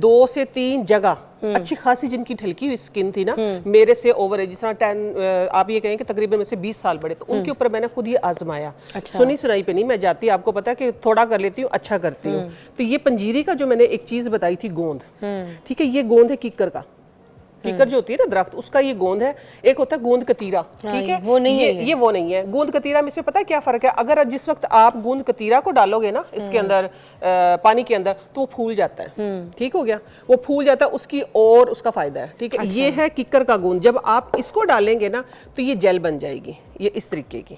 2 से 3 जगह अच्छी खासी जिनकी ढलकी हुई स्किन थी ना, मेरे से ओवर एज, जिस तरह 10 आप ये कहें कि तकरीबन में से 20 साल बड़े, तो उनके ऊपर मैंने खुद ही आजमाया। अच्छा। सुनी सुनाई पे नहीं मैं जाती, आपको पता है कि थोड़ा कर लेती हूँ, अच्छा करती हूँ। तो ये पंजीरी का जो मैंने एक चीज बताई थी, गोंद, ठीक है, ये गोंद है कीकर का, कीकर जो होती है ना दरख्त, उसका ये गोंद है। एक होता है गोंद कतीरा, ठीक है, वो नहीं है ये वो नहीं है। गोंद कतीरा में इसमें पता है क्या फर्क है? अगर जिस वक्त आप गोंद कतीरा को डालोगे ना इसके अंदर, पानी के अंदर, तो वो फूल जाता है, ठीक हो गया, वो फूल जाता है, उसकी और उसका फायदा है, ठीक है। ये है कीकर का गोंद, जब आप इसको डालेंगे ना तो ये जेल बन जाएगी, ये इस तरीके की।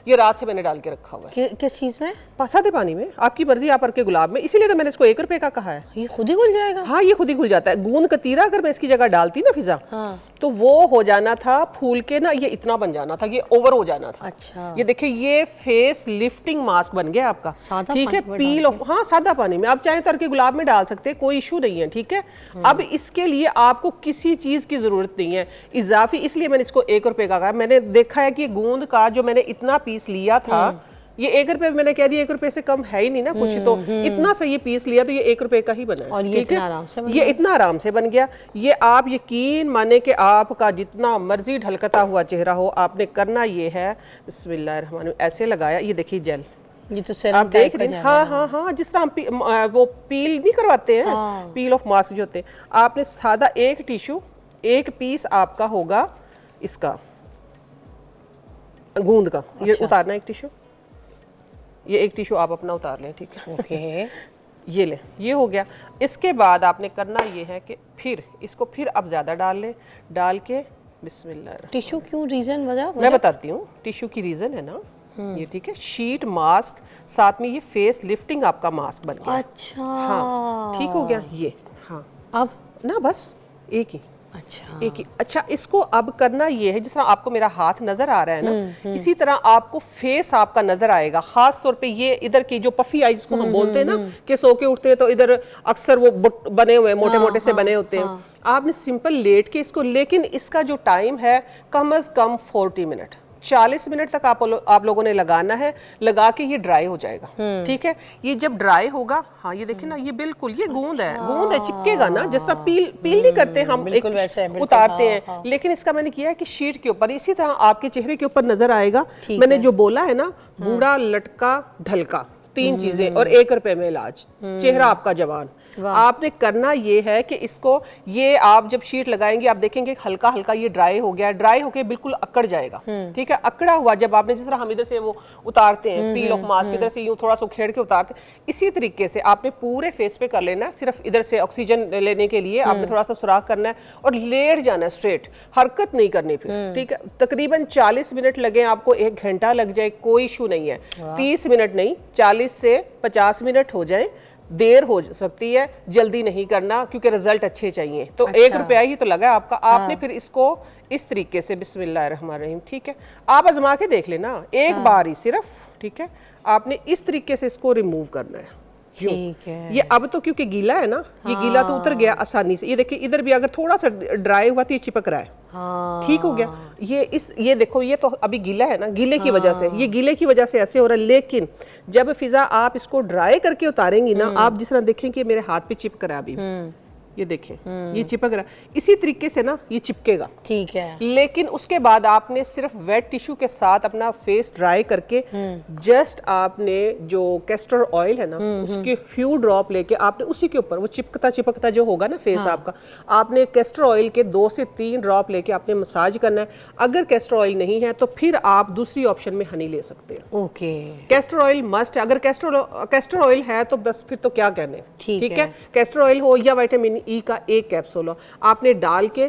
ये रात से मैंने डाल के रखा हुआ है। किस चीज़ में? सादे पानी में, आपकी मर्जी, आप के गुलाब में, इसीलिए तो मैंने इसको 1 रुपए का कहा है। ये खुद ही घुल जाएगा? हाँ, ये खुद ही घुल जाता है। गोंद कतीरा अगर मैं इसकी जगह डालती ना फिजा, हाँ। तो वो हो जाना था फूल के ना, ये इतना बन जाना था, ये ओवर हो जाना था। अच्छा। ये देखिए, ये फेस लिफ्टिंग मास्क बन गया आपका, ठीक है, पील ऑफ, हाँ सादा पानी में, आप चाहे तर के गुलाब में डाल सकते हैं, कोई इशू नहीं है, ठीक है। अब इसके लिए आपको किसी चीज की जरूरत नहीं है इजाफी, इसलिए मैंने इसको 1 रुपए का कहा। मैंने देखा है कि गोंद का जो मैंने इतना पीस लिया था, ये 1 रुपए मैंने कह दिया, 1 रुपए से कम है ही नहीं ना कुछ, तो इतना सा ये पीस लिया तो ये 1 रुपए का ही बना है, और ये इतना आराम से बन ये इतना आराम से बन गया। ये आप यकीन माने कि आपका जितना मर्जी ढलकता हुआ चेहरा हो, आपने करना ये है, बिस्मिल्लाहिर्रहमानिर्रहीम, ऐसे लगाया, ये देखिए जेल, ये तो आप देख रहे हैं, हाँ हाँ हाँ, जिस तरह हम वो पील नहीं करवाते हैं, पील ऑफ मास्क जो होते हैं, आपने सादा एक टिश्यू, एक पीस आपका होगा इसका गोंद का, ये उतारना एक टिश्यू, ये एक टिश्यू आप अपना उतार लें, ठीक है, ओके। ये ले, ये हो गया। इसके बाद आपने करना ये है कि फिर इसको फिर अब ज़्यादा डाल लें, डाल के बिस्मिल्लाह। टिश्यू क्यों, रीज़न वजह? मैं बताती हूँ, टिश्यू की रीज़न है ना ये, ठीक है, शीट मास्क, साथ में ये फेस लिफ्टिंग आपका मास्क बन गया। अच्छा, हाँ, ठीक हो गया ये, हाँ, अब ना बस एक ही, अच्छा, एक ही। अच्छा, इसको अब करना ये है, जिस तरह आपको मेरा हाथ नजर आ रहा है ना, इसी तरह आपको फेस आपका नजर आएगा। खास तौर पे ये इधर की जो पफी आई जिसको हम बोलते हैं ना, कि सो के उठते हैं तो इधर अक्सर वो बने हुए मोटे मोटे से बने होते हैं। आपने सिंपल लेट के इसको, लेकिन इसका जो टाइम है कम से कम 40 मिनट, 40 मिनट तक आप लोगों ने लगाना है। लगा के ये ड्राई हो जाएगा, ठीक है। ये जब ड्राई होगा, हाँ ये देखिए ना, ये बिल्कुल ये गोंद है, गोंद है, चिपकेगा ना, जिस तरह पील नहीं करते हम, एक उतारते हैं, लेकिन इसका मैंने किया है कि शीट के ऊपर, इसी तरह आपके चेहरे के ऊपर नजर आएगा। मैंने जो बोला है ना, बूढ़ा, लटका, ढलका, 3 चीजें, और 1 रुपए में इलाज, चेहरा आपका जवान। आपने करना ये है कि इसको, ये आप जब शीट लगाएंगे आप देखेंगे हल्का हल्का ये ड्राई हो गया, ड्राई होके बिल्कुल अकड़ जाएगा, ठीक है। अकड़ा हुआ जब आपने, जिस तरह हम इधर से वो उतारते हैं पील ऑफ मास्क, इधर से यूं थोड़ा सा उखेड़ के उतारते हैं, इसी तरीके से आपने पूरे फेस पे कर लेना है। सिर्फ इधर से ऑक्सीजन लेने के लिए आपने थोड़ा सा सुराख करना है और लेट जाना है स्ट्रेट, हरकत नहीं करनी फिर, ठीक है। तकरीबन 40 मिनट लगे आपको, 1 घंटा लग जाए, कोई इशू नहीं है। 30 मिनट नहीं, 40 से 50 मिनट हो जाए, देर हो सकती है, जल्दी नहीं करना, क्योंकि रिजल्ट अच्छे चाहिए। तो अच्छा। 1 रुपया ही तो लगा आपका। आपने फिर इसको इस तरीके से, बिस्मिल्लाहिर्रहमानिर्रहीम, ठीक है, आप आजमा के देख लेना, एक बार ही सिर्फ, ठीक है। आपने इस तरीके से इसको रिमूव करना है, क्यों? ठीक है। ये अब तो क्योंकि गीला है ना, ये गीला तो उतर गया आसानी से। ये देखिए इधर भी अगर थोड़ा सा ड्राई हुआ तो ये चिपक रहा है। हाँ ठीक हो गया। ये देखो, ये तो अभी गीला है ना, गीले की वजह से, ये गीले की वजह से ऐसे हो रहा है। लेकिन जब फिजा आप इसको ड्राई करके उतारेंगी ना, आप जिस तरह देखें कि मेरे हाथ पे चिपक रहा है अभी, ये देखें ये चिपक रहा है, इसी तरीके से ना ये चिपकेगा। ठीक है। लेकिन उसके बाद आपने सिर्फ वेट टिश्यू के साथ अपना फेस ड्राई करके जस्ट आपने जो कैस्टर ऑयल है ना उसके फ्यू ड्रॉप लेके आपने उसी के ऊपर, वो चिपकता चिपकता जो होगा ना फेस आपका, आपने कैस्टर ऑयल के 2 से 3 ड्रॉप लेके आपने मसाज करना है। अगर कैस्टर ऑयल नहीं है तो फिर आप दूसरी ऑप्शन में हनी ले सकते हैं। ओके। कैस्टर ऑयल मस्ट है। अगर कैस्टर ऑयल है तो बस फिर तो क्या कहने। ठीक है। कैस्टर ऑयल हो या विटामिन ई का एक कैप्सूल हो, आपने डाल के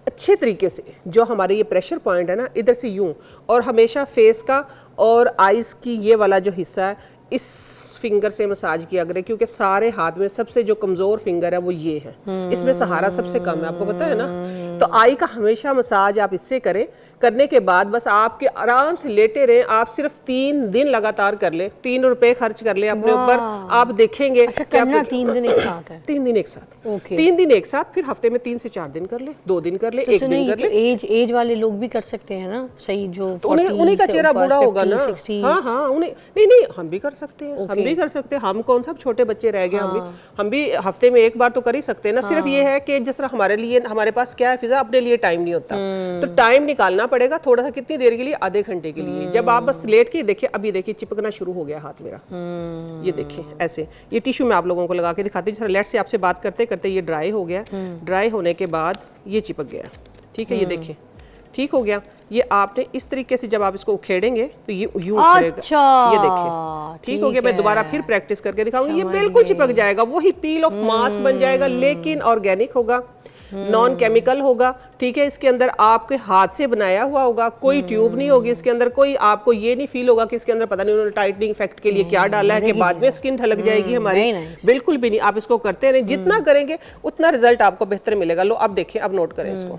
अच्छे तरीके से जो हमारे ये प्रेशर पॉइंट है ना, इधर से यूं, और हमेशा फेस का और आईज की ये वाला जो हिस्सा है इस फिंगर से मसाज किया करें, क्योंकि सारे हाथ में सबसे जो कमजोर फिंगर है वो ये है, इसमें सहारा सबसे कम है, आपको पता है ना। तो आई का हमेशा मसाज आप इससे करें। करने के बाद बस आपके आराम से लेटे रहें। आप सिर्फ 3 दिन लगातार कर लें, 3 रुपए खर्च कर लें अपने ऊपर, आप देखेंगे। अच्छा, करना 3 दिन एक साथ है? 3 दिन एक साथ। ओके। 3 दिन एक साथ, फिर हफ्ते में 3 से 4 दिन कर ले, 2 दिन कर ले, तो 1 दिन कर ले। एज वाले लोग भी कर सकते हैं ना, सही, जो तो उन्हीं का चेहरा बूढ़ा होगा ना। 60। हाँ, उन्हें नहीं, हम भी कर सकते हैं, हम भी कर सकते हैं। हम कौन सा छोटे बच्चे रह गए? हम भी हफ्ते में एक बार तो कर ही सकते हैं ना। सिर्फ ये है कि जिस तरह हमारे लिए, हमारे पास क्या है फिजा, अपने लिए टाइम नहीं होता, तो टाइम निकालना पड़ेगा थोड़ा सा। कितनी देर के लिए? आधे घंटे के लिए। जब आप बस लेट के देखिए, अभी देखिए चिपकना शुरू हो गया हाथ मेरा, ये देखिए ऐसे। ये टिश्यू मैं आप लोगों को लगा के दिखाती हूँ। जिस तरह लेट से आपसे बात करते करते ये ड्राई हो गया, ड्राई होने के बाद ये चिपक गया। ठीक है, ये देखिए ठीक हो गया। ये आपने इस तरीके से जब आप इसको उखेड़ेंगे तो ये यूं उखड़ेगा। अच्छा, ये देखिए ठीक हो गया। मैं दोबारा फिर प्रैक्टिस करके दिखाऊंगी। ये बिल्कुल चिपक जाएगा, वही पील ऑफ मास्क बन जाएगा, लेकिन ऑर्गेनिक होगा, नॉन केमिकल होगा। ठीक है, इसके अंदर आपके हाथ से बनाया हुआ होगा, कोई ट्यूब नहीं होगी इसके अंदर, कोई आपको ये नहीं फील होगा कि इसके अंदर पता नहीं उन्होंने टाइटनिंग इफेक्ट के लिए क्या डाला है कि बाद में स्किन ढलक जाएगी हमारी। बिल्कुल भी नहीं, आप इसको करते रहें, जितना करेंगे उतना रिजल्ट आपको बेहतर मिलेगा। लो अब देखिए, अब नोट करें इसको,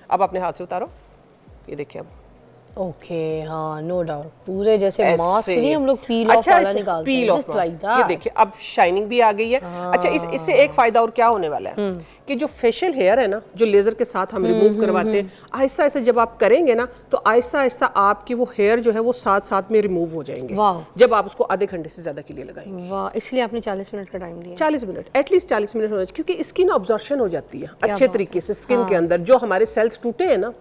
अब अपने हाथ से उतारो, ये देखिए अब। ओके, हाँ, नो डाउट, पूरे जैसे मास्क नहीं हम लोग पील ऑफ वाला निकालते हैं, जस्ट लाइक दैट। ये देखिए अब शाइनिंग भी आ गई है। अच्छा, इससे एक फायदा और क्या होने वाला है कि जो फेशियल हेयर है ना, जो लेजर के साथ हम रिमूव करवाते हैं, आहिस्ता आहिस्ता जब आप करेंगे ना, तो आहिस्ता आहिस्ता आपकी वो हेयर जो है वो साथ साथ में रिमूव हो जाएंगे, जब आप उसको आधे घंटे से ज्यादा के लिए लगाएंगे। वाह, इसलिए आपने 40 मिनट का टाइम दिया। 40 मिनट, एटलीस्ट 40 मिनट होना चाहिए, क्योंकि स्किन ऑब्जॉर्प्शन हो जाती है अच्छे तरीके से स्किन के अंदर। जो हमारे सेल्स टूटे हैं ना,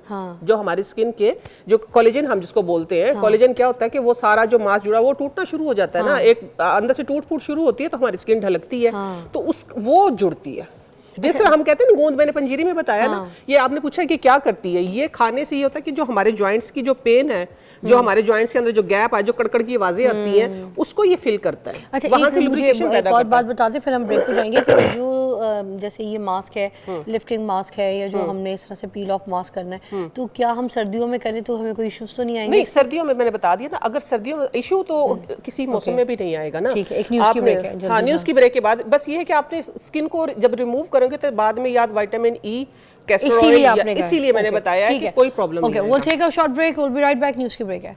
जो हमारी स्किन के जो कोलेजन हम जिसको बोलते हैं, कोलेजन क्या होता है कि वो सारा जो मांस जुड़ा वो टूटना शुरू हो जाता है ना, एक अंदर से टूट फूट शुरू होती है, तो हमारी स्किन ढलकती है, तो वो जुड़ती है। जिस तरह हम कहते हैं ना, गोंद मैंने पंजीरी में बताया ना, ये आपने पूछा कि क्या करती है, ये खाने से ये होता है कि जो हमारे जॉइंट्स की जो पेन है, जो हमारे जॉइंट्स के अंदर जो गैप है, जो कड़कड़ की आवाजें आती हैं, उसको ये फिल करता है। अच्छा, वहां से लुब्रिकेशन पैदा और करता बात है। बता दें, फिर हम ब्रेक पे जाएंगे। कि जो जैसे ये मास्क है, लिफ्टिंग मास्क है, या जो हमने इस तरह से पील ऑफ मास्क करना है, तो क्या हम सर्दियों में करें तो हमें कोई इश्यूज तो नहीं आएंगे? नहीं, सर्दियों में मैंने बता दिया ना, अगर सर्दियों में इशू तो किसी मौसम में भी नहीं आएगा ना। ठीक है, एक न्यूज़ की ब्रेक है। हाँ, न्यूज़ की ब्रेक के बाद बस ये है कि आपने स्किन को जब रिमूव करोगे तो बाद में याद विटामिन ई, कैस्टर ऑयल, इसीलिए मैंने बताया कि कोई प्रॉब्लम नहीं है। Okay, we'll take a short break, we'll be right back। News की ब्रेक है।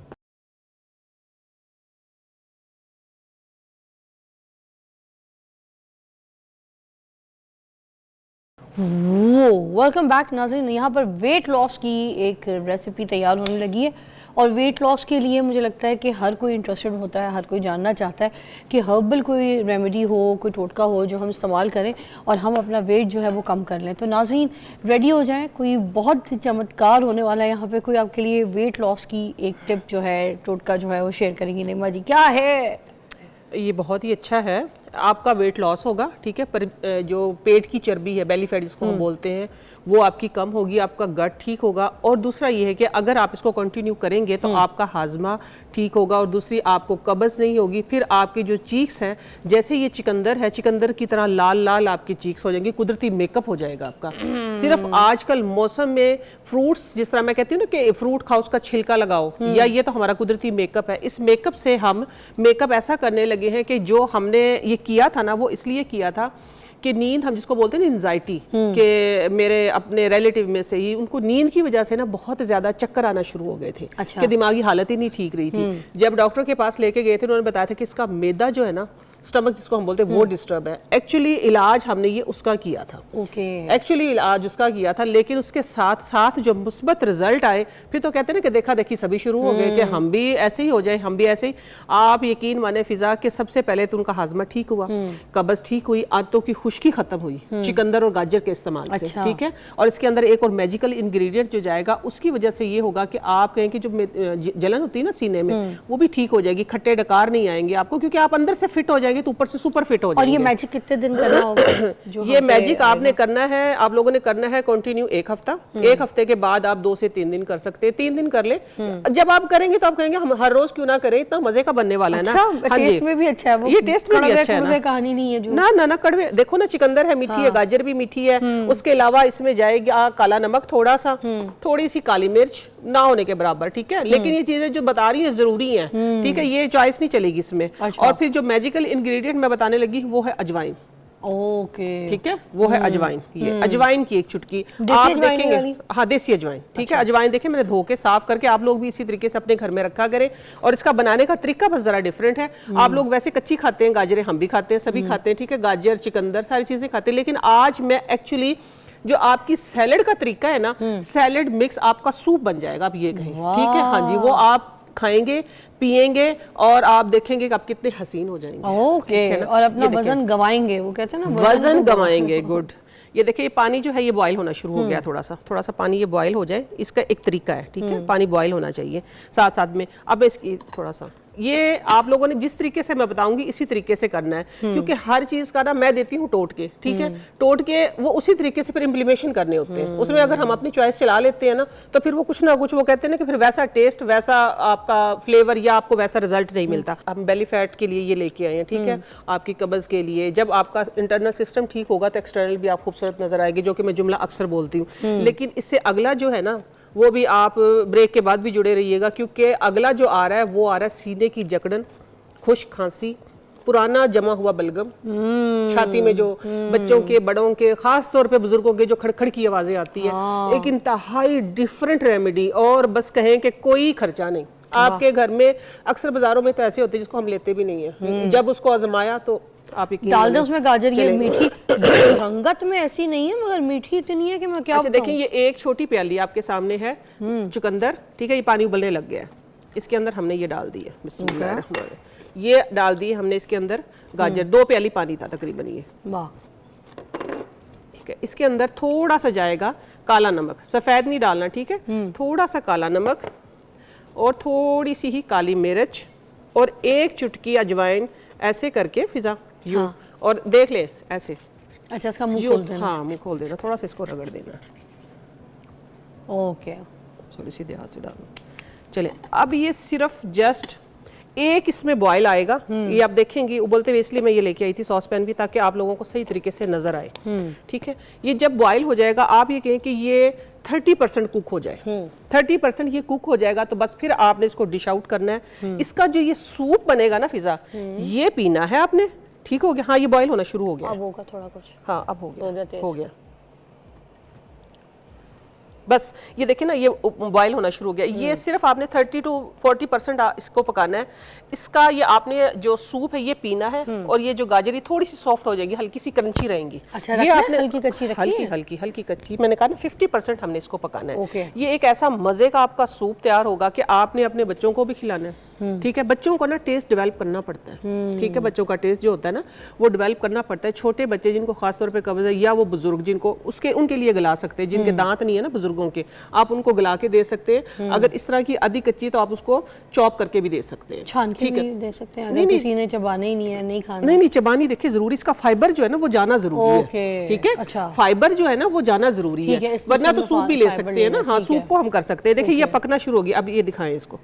वेलकम बैक नाज़रीन। यहाँ पर वेट लॉस की एक रेसिपी तैयार होने लगी है, और वेट लॉस के लिए मुझे लगता है कि हर कोई इंटरेस्टेड होता है, हर कोई जानना चाहता है कि हर्बल कोई रेमेडी हो, कोई टोटका हो जो हम इस्तेमाल करें और हम अपना वेट जो है वो कम कर लें। तो नाज़रीन रेडी हो जाएं, कोई बहुत चमत्कार होने वाला है यहाँ पे। कोई आपके लिए वेट लॉस की एक टिप जो है, टोटका जो है वो शेयर करेंगी। नीमा जी, क्या है ये? बहुत ही अच्छा है, आपका वेट लॉस होगा। ठीक है, पर जो पेट की चर्बी है, बेली फैट जिसको हम बोलते हैं, वो आपकी कम होगी, आपका गट ठीक होगा। और दूसरा ये है कि अगर आप इसको कंटिन्यू करेंगे तो आपका हाजमा ठीक होगा, और दूसरी आपको कब्ज नहीं होगी। फिर आपकी जो चीक्स हैं, जैसे ये चिकंदर है, चिकंदर की तरह लाल लाल आपकी चीक्स हो जाएंगी, कुदरती मेकअप हो जाएगा आपका। सिर्फ आजकल मौसम में फ्रूट्स, जिस तरह मैं कहती हूँ ना कि फ्रूट खाओ उसका छिलका लगाओ, या ये तो हमारा कुदरती मेकअप है। इस मेकअप से हम मेकअप ऐसा करने लगे हैं कि जो हमने ये किया था ना, वो इसलिए किया था कि नींद, हम जिसको बोलते हैं ना एंजाइटी, कि मेरे अपने रिलेटिव में से ही उनको नींद की वजह से ना बहुत ज्यादा चक्कर आना शुरू हो गए थे। अच्छा। कि दिमागी हालत ही नहीं ठीक रही थी। जब डॉक्टर के पास लेके गए थे, उन्होंने बताया था कि इसका मैदा जो है ना स्टमक जिसको हम बोलते हैं वो डिस्टर्ब है। एक्चुअली इलाज हमने ये उसका किया था, ओके, एक्चुअली इलाज उसका किया था, लेकिन उसके साथ साथ जो मुस्बत रिजल्ट आए फिर तो कहते हैं ना कि देखा देखी सभी शुरू हो गए कि हम भी ऐसे ही हो जाए, हम भी ऐसे ही। आप यकीन माने फिजा के सबसे पहले तो उनका हाजमा ठीक हुआ, कब्ज ठीक हुई, आंतों की खुश्की खत्म हुई चिकंदर और गाजर के इस्तेमाल से, ठीक है। और इसके अंदर एक और मैजिकल इंग्रेडिएंट जो जाएगा उसकी वजह से ये होगा कि आप कहें कि जो जलन होती है ना सीने में वो भी ठीक हो जाएगी, खट्टे डकार नहीं आएंगे आपको, क्योंकि आप अंदर से फिट हो जाएंगे तो ऊपर से सुपर फिट हो जाएंगे। और ये मैजिक कितने दिन करना होगा? जो ये मैजिक आपने करना है, आप लोगों ने करना है कंटिन्यू 1 हफ्ता। 1 हफ्ते के बाद आप 2 से 3 दिन कर सकते हैं, 3 दिन कर ले। जब आप करेंगे तो आप कहेंगे हम हर रोज क्यों ना करें, इतना मजे का बनने वाला है ना। हाँ, टेस्ट में भी अच्छा है वो, ये टेस्ट में भी अच्छा है ना, कहानी नहीं है जो ना कड़वे। देखो ना चिकंदर है मीठी है, गाजर भी मीठी है, उसके अलावा इसमें जाएगा काला नमक थोड़ा सा, थोड़ी सी काली मिर्च ना होने के बराबर, ठीक है। लेकिन ये चीजें जो बता रही है जरूरी है, ठीक है, ये चॉइस नहीं चलेगी इसमें। और फिर जो मैजिकल इंग्रेडिएंट मैं बताने लगी वो है अजवाइन, ओके, ठीक है, वो है अजवाइन। ये अजवाइन की एक चुटकी आप देखेंगे, हाँ देसी अजवाइन, ठीक है। अजवाइन देखें मैंने धो के साफ करके, आप लोग भी इसी तरीके से अपने घर में रखा करें। और इसका बनाने का तरीका बस जरा डिफरेंट है। आप लोग वैसे कच्ची खाते हैं गाजरें, हम भी खाते हैं, सभी खाते हैं, ठीक है, गाजर चिकंदर सारी चीजें खाते हैं। लेकिन आज मैं एक्चुअली जो आपकी सैलेड का तरीका है ना, सैलेड मिक्स आपका सूप बन जाएगा, आप ये कहें, ठीक है, हाँ जी, वो आप खाएंगे पिएंगे और आप देखेंगे कि आप कितने हसीन हो जाएंगे, ओके। और अपना वजन गवाएंगे, वो कहते हैं ना वजन गवाएंगे। गुड। ये देखिए ये पानी जो है ये बॉईल होना शुरू हो गया, थोड़ा सा पानी ये बॉईल हो जाए, इसका एक तरीका है, ठीक है, पानी बॉईल होना चाहिए साथ साथ में। अब इसकी थोड़ा सा ये आप लोगों ने जिस तरीके से मैं बताऊंगी इसी तरीके से करना है, क्योंकि हर चीज का ना मैं देती हूँ टोट के, ठीक है, टोट के वो उसी तरीके से फिर इम्प्लीमेशन करने होते हैं। उसमें अगर हम अपनी चॉइस चला लेते हैं ना तो फिर वो कुछ ना कुछ वो कहते हैं ना कि फिर वैसा टेस्ट, वैसा आपका फ्लेवर या आपको वैसा रिजल्ट नहीं मिलता। हम बेली फैट के लिए ये लेके आए हैं, ठीक है, आपकी कब्ज के लिए। जब आपका इंटरनल सिस्टम ठीक होगा तो एक्सटर्नल भी आप खूबसूरत नजर आएगी, जो कि मैं जुमला अक्सर बोलती हूँ। लेकिन इससे अगला जो है ना वो भी आप ब्रेक के बाद भी जुड़े रहिएगा, क्योंकि अगला जो आ रहा है वो आ रहा है सीने की जकड़न, खुश्क खांसी, पुराना जमा हुआ बलगम, छाती में जो बच्चों के, बड़ों के, खास तौर पे बुजुर्गों के जो खड़खड़ की आवाजें आती है, एक इंतहाई डिफरेंट रेमेडी। और बस कहें कि कोई खर्चा नहीं आपके घर में। अक्सर बाजारों में तो ऐसे होते हैं जिसको हम लेते भी नहीं है, जब उसको आजमाया तो आप डाल दें उसमें गाजर। ये मीठी रंगत में ऐसी नहीं है मगर मीठी इतनी है कि मैं क्या अच्छा देखिए ये एक छोटी प्याली आपके सामने है चुकंदर, ठीक है, ये पानी उबलने लग गया है, इसके अंदर हमने ये डाल दिया, बिस्मिल्लाह, ये डाल दिए हमने इसके अंदर गाजर, 2 प्याली पानी था तकरीबन ये, वाह, ठीक है। इसके अंदर थोड़ा सा जाएगा काला नमक, सफेद नहीं डालना, ठीक है, थोड़ा सा काला नमक और थोड़ी सी ही काली मिर्च और 1 चुटकी अजवाइन, ऐसे करके फिजा यूं, और देख ले ऐसे। अच्छा इसका मुंह खोल देना, हाँ मुंह खोल देना, थोड़ा सा इसको रगड़ देना, ओके, थोड़ी सी ध्यान से डालना। चले अब ये सिर्फ जस्ट एक इसमें बॉयल आएगा, ये आप देखेंगे उबलते हुए, इसलिए मैं ये लेके आई थी सॉस पैन भी, ताकि आप लोगों को सही तरीके से नजर आए, ठीक है। ये जब बॉयल हो जाएगा आप ये कहें कि ये 30% कुक हो जाए, 30% ये कुक हो जाएगा तो बस फिर आपने इसको डिश आउट करना है। इसका जो ये सूप बनेगा ना फिजा, ये पीना है आपने, ठीक हो गया। हाँ ये बॉयल होना शुरू हो गया, अब होगा थोड़ा कुछ, हाँ अब हो गया, बस ये देखिए ना ये बॉयल होना शुरू हो गया। ये सिर्फ आपने 30 to 40% इसको पकाना है। इसका ये आपने जो सूप है ये पीना है, और ये जो गाजरी थोड़ी सी सॉफ्ट हो जाएगी, हल्की सी क्रंची रहेंगी। अच्छा, ये आपने हल्की कच्ची रखी है? हल्की कच्ची, मैंने कहा ना 50% हमने इसको पकाना है। ओके। ये एक ऐसा मजे का आपका सूप तैयार होगा कि आपने अपने बच्चों को भी खिलाना है, ठीक है। बच्चों को ना टेस्ट डेवलप करना पड़ता है, ठीक है, बच्चों का टेस्ट जो होता है ना वो डेवलप करना पड़ता है। छोटे बच्चे जिनको खासतौर पे कब्ज है, या वो बुजुर्ग जिनको उनके लिए गला सकते हैं, जिनके दांत नहीं है ना बुजुर्गों के, आप उनको गला के दे सकते हैं। अगर इस तरह की आधी कच्ची तो आप उसको चॉप करके भी दे सकते हैं, छान के भी दे सकते हैं अगर किसी ने चबाना ही नहीं है, नहीं खाना। नहीं चबानी देखिए जरूरी, इसका फाइबर जो है ना वो जाना जरूरी है, ठीक है। अच्छा, फाइबर जो है ना वो जाना जरूरी है, वरना तो सूप भी ले सकते हैं ना। हाँ सूप को हम कर सकते हैं। देखिए ये पकना शुरू हो गया, अब ये दिखाएं इसको,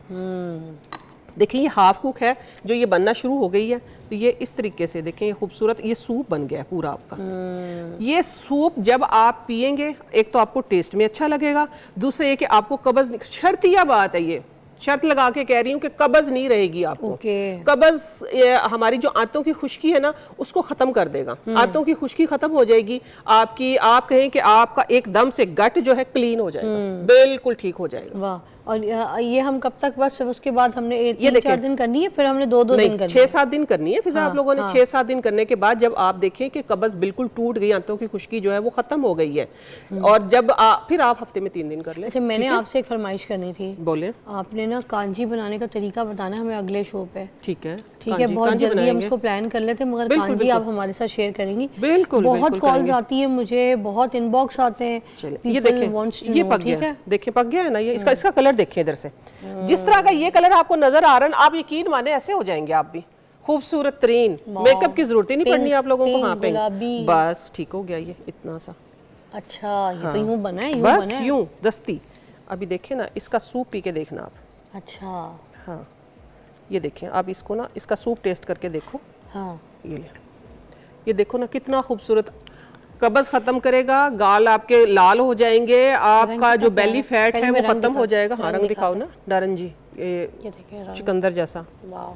देखिए ये हाफ कुक है, जो ये बनना शुरू हो गई है, तो ये इस तरीके से देखें, ये खूबसूरत ये सूप बन गया है पूरा आपका। ये सूप जब आप पिएंगे, एक तो आपको टेस्ट में अच्छा लगेगा, दूसरा ये कि आपको कब्ज, शर्तिया बात है, ये शर्त लगा के कह रही हूँ कि कब्ज नहीं रहेगी आपको। कब्ज हमारी जो आंतों की खुश्की है ना उसको खत्म कर देगा, आंतों की खुश्की खत्म हो जाएगी आपकी, आप कहें कि आपका एकदम से गट जो है क्लीन हो जाएगा, बिल्कुल ठीक हो जाएगा। वाह, और ये हम कब तक, बस उसके बाद हमने ये 3-4 दिन करनी है, फिर हमने 2-2 दिन करनी है? 6-7 दिन करनी है फिजा आप लोगों ने। 6-7 दिन करने के बाद जब आप देखें कि कब्ज़ बिल्कुल टूट गई, आंतों की खुश्की जो है वो खत्म हो गई है, और जब फिर आप हफ्ते में 3 दिन कर लें। अच्छा, मैंने आपसे एक फरमाइश करनी थी। बोले। आपने ना कांजी बनाने का तरीका बताना है हमें अगले शो पे। ठीक है, ठीक है, बहुत जल्दी हम उसको प्लान कर लेते हैं, मगर कांजी आप हमारे साथ शेयर करेंगी। बिल्कुल, बहुत कॉल्स आती है मुझे, बहुत इनबॉक्स आते हैं। ये देखें, ये पक गया है, देखें पक गया है ना ये। इसका कलर देखें इधर से, जिस तरह का ये कलर आपको नजर आ रहा है, आप यकीन माने ऐसे हो जाएंगे आप भी खूबसूरत तरीन, मेकअप की जरूरत ही नहीं पड़नी आप लोगों को। हाँ, पिंक, बस ठीक हो गया ये इतना सा। अच्छा, ये तो यूं बना है, यूं बस बना है, यूं दस्ती। अभी देखें ना, इसका सूप पी के देखना आप। अच्छा, हाँ, ये देखें आप, इसको ना इसका सूप टेस्ट करके देखो। हाँ, ये देखो ना कितना खूबसूरत, कब्ज़ खत्म करेगा, गाल आपके लाल हो जाएंगे, आपका जो बेली फैट है वो खत्म हो जाएगा। हाँ, रंग दिखाओ ना डारन जी, ये देखिए चुकंदर जैसा। वाह,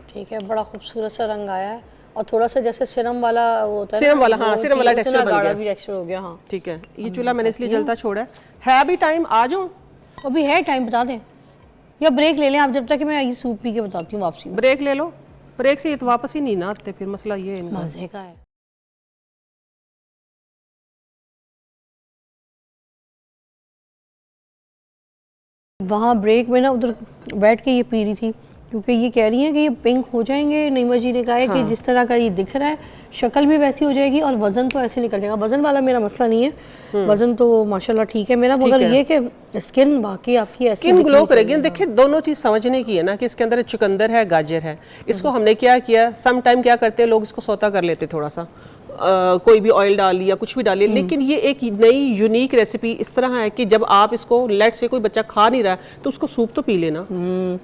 ठीक है, बड़ा खूबसूरत सा रंग आया है, और थोड़ा सा जैसे सिरम वाला वो होता है, सिरम वाला, हाँ, सिरम वाला टेक्सचर बन गया, भी टेक्सचर हो गया। हाँ, ठीक है। ये चूल्हा मैंने इसलिए जलता छोड़ा है अभी टाइम। आ जाओ, अभी है टाइम, बता दें या ब्रेक ले लें आप, जब तक कि मैं ये सूप पी के बताती हूँ वापसी में। ब्रेक ले लो, ब्रेक से ये तो वापस ही नहीं ना आते, फिर मसला ये है इनका। मजे का है। वहाँ ब्रेक में ना उधर बैठ के ये पी रही थी, क्योंकि ये कह रही हैं कि ये पिंक हो जाएंगे। नईमा जी ने कहा है कि जिस तरह का ये दिख रहा है, शक्ल भी वैसी हो जाएगी और वज़न तो ऐसे निकल जाएगा। वज़न वाला मेरा मसला नहीं है, वज़न तो माशाल्लाह ठीक है मेरा, मगर ये कि स्किन बाकी आपकी ऐसी स्किन ग्लो करेगी। देखिए, दोनों चीज़ समझने की है ना, कि इसके अंदर चुकंदर है, गाजर है। इसको हमने क्या किया, सम टाइम क्या करते हैं लोग, इसको सौता कर लेते थोड़ा सा, कोई भी ऑयल डाल लिया, कुछ भी डालिए, लेकिन ये एक नई यूनिक रेसिपी इस तरह है कि जब आप इसको, लेट से कोई बच्चा खा नहीं रहा तो उसको सूप तो पी लेना,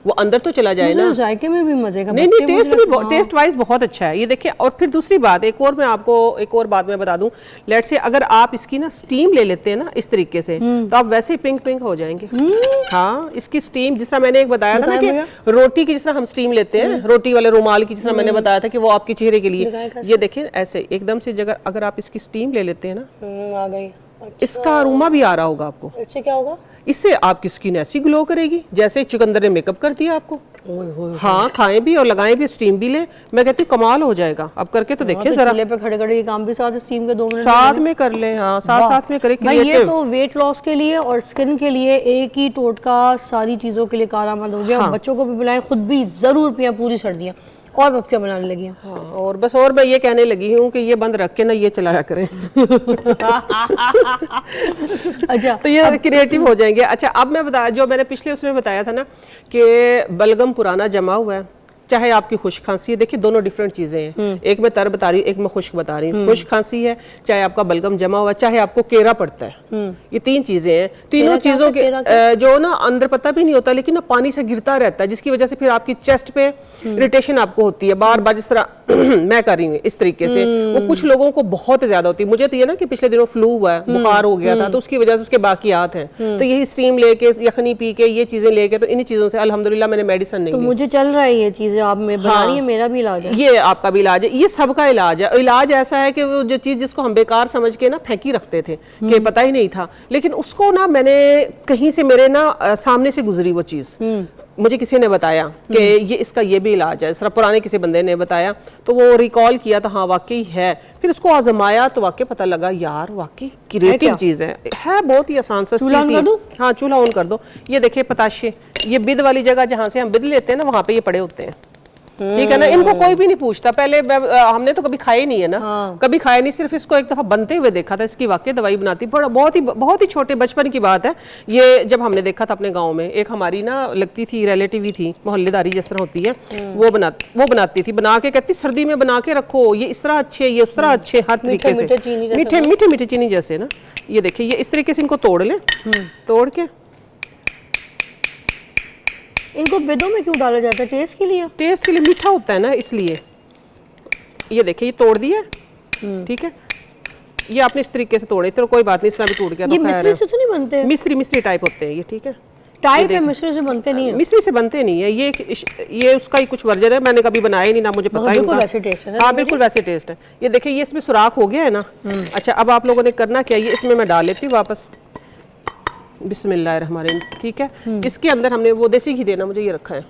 वो अंदर तो चला जाए ना। जायके में भी मजे का, नहीं, टेस्ट वाइज बहुत अच्छा है ये। देखिए, और फिर दूसरी बात, एक और मैं आपको एक और बात मैं बता दूं, लेट से अगर आप इसकी ना स्टीम ले लेते हैं ना इस तरीके से, तो आप वैसे ही पिंक पिंक हो जाएंगे। हाँ, इसकी स्टीम, जिस तरह मैंने एक बताया था ना कि रोटी की जिस तरह हम स्टीम लेते हैं, रोटी वाले रुमाल की, जिस तरह मैंने बताया था कि वो आपके चेहरे के लिए, ये देखिए ऐसे एकदम से जगह अगर आप इसकी स्टीम ले लेते हैं ना, आ गई। इसका अरोमा भी आ रहा होगा आपको। इससे क्या होगा? इससे आपकी स्किन ऐसी ग्लो करेगी जैसे चुकंदर ने मेकअप कर दिया आपको। हाँ, खाएं भी और लगाएं भी, स्टीम भी लें। मैं कहती हूँ कमाल हो जाएगा। अब करके तो देखिए जरा, चूल्हे पे खड़े खड़े ये काम भी साथ स्टीम के 2 मिनट साथ में कर लें। हाँ, साथ में करें। भाई ये तो वेट लॉस के लिए और स्किन के लिए एक ही टोटका सारी चीजों के लिए कारआमद हो गया। बच्चों को भी बुलाएं, खुद भी जरूर पिया पूरी सर्दियाँ, और अब क्या बनाने लगी हैं। हाँ, और बस, और मैं ये कहने लगी हूँ कि ये बंद रख के ना ये चलाया करें। अच्छा, तो ये क्रिएटिव हो जाएंगे। अच्छा, अब मैं बता, जो मैंने पिछले उसमें बताया था ना कि बलगम पुराना जमा हुआ है, चाहे आपकी खुश्क खांसी है, देखिए दोनों डिफरेंट चीजें हैं। एक मैं तर बता रही हूँ, एक मैं खुश्क बता रही हूँ। खुश्क खांसी है, चाहे आपका बलगम जमा हुआ, चाहे आपको केरा पड़ता है, ये 3 चीजें हैं। तीनों चीजों के जो ना अंदर पता भी नहीं होता, लेकिन ना पानी से गिरता रहता है, जिसकी वजह से फिर आपकी चेस्ट पे इरिटेशन आपको होती है बार बार, जिस तरह मैं कर रही हूँ इस तरीके से। वो कुछ लोगों को बहुत ज्यादा होती है। मुझे तो ये ना कि पिछले दिनों फ्लू हुआ है, बुखार हो गया था, तो उसकी वजह से उसके बाकियात हैं। तो यही स्टीम लेके, यखनी पी के, ये चीजें लेके, तो इन्हीं चीजों से अल्हम्दुलिल्लाह मैंने मेडिसिन नहीं ली। तो मुझे चल रहा है ये चीजें आप में बना रही है, मेरा भी इलाज है, ये आपका भी इलाज है, ये सबका इलाज है। इलाज ऐसा है कि वो जो चीज जिसको हम बेकार समझ के ना फेंकी रखते थे कि पता ही नहीं था, लेकिन उसको ना मैंने कहीं से मेरे ना सामने से गुजरी वो चीज, मुझे किसी ने बताया कि ये इसका ये भी इलाज है, इस तरह पुराने किसी बंदे ने बताया, तो वो रिकॉल किया था, हाँ वाकई है। फिर उसको आजमाया तो वाकई पता लगा यार वाकई क्रिएटिव चीज है बहुत ही आसान सस्ती सी। हाँ, चूल्हा ऑन कर दो। ये देखिए पताशे, ये बिद वाली जगह जहाँ से हम बिद लेते हैं ना, वहाँ पे ये पड़े होते हैं, ठीक है ना। इनको कोई भी नहीं पूछता, पहले हमने तो कभी खाए नहीं है ना। कभी खाए नहीं, सिर्फ इसको एक दफा बनते हुए देखा था। इसकी वाकई दवाई बनाती, बहुत ही छोटे बचपन की बात है ये, जब हमने देखा था अपने गांव में। एक हमारी ना लगती थी, रिलेटिव ही थी, मोहल्लेदारी जिस तरह होती है, वो बनाती थी, बना के कहती सर्दी में बना के रखो, ये इस तरह अच्छे, ये उस तरह अच्छे, हर तरीके से मीठे चीनी जैसे ना। ये देखिए, ये इस तरीके से इनको तोड़ ले, तोड़ के इनको बिदों में क्यों डाला जाता है? टेस्ट के लिए? टेस्ट के लिए, मीठा होता है ना इसलिए। ये देखिए, ये तोड़ दिया, ठीक है। ये आपने इस तरीके से तोड़े, तो कोई बात नहीं, इस तरह भी टूट गया तो मिस्री से तो नहीं बनते? मिस्री टाइप होते हैं ये, ठीक है। टाइप है, मिस्री से बनते नहीं है। मिस्री से बनते नहीं है, ये उसका ही कुछ वर्जन है, मैंने कभी बनाया नहीं ना, मुझे पता ही नहीं। वैसे टेस्ट है। हाँ, बिल्कुल वैसे टेस्ट है। ये देखिए, ये इसमें सुराख हो गया है ना। अच्छा, अब आप लोगों ने करना क्या, ये इसमें मैं डाल लेती हूँ वापस। बिस्मिल्लाहिर्रहमानिर्रहीम। ठीक है, इसके अंदर हमने वो देसी घी देना, मुझे ये रखा है,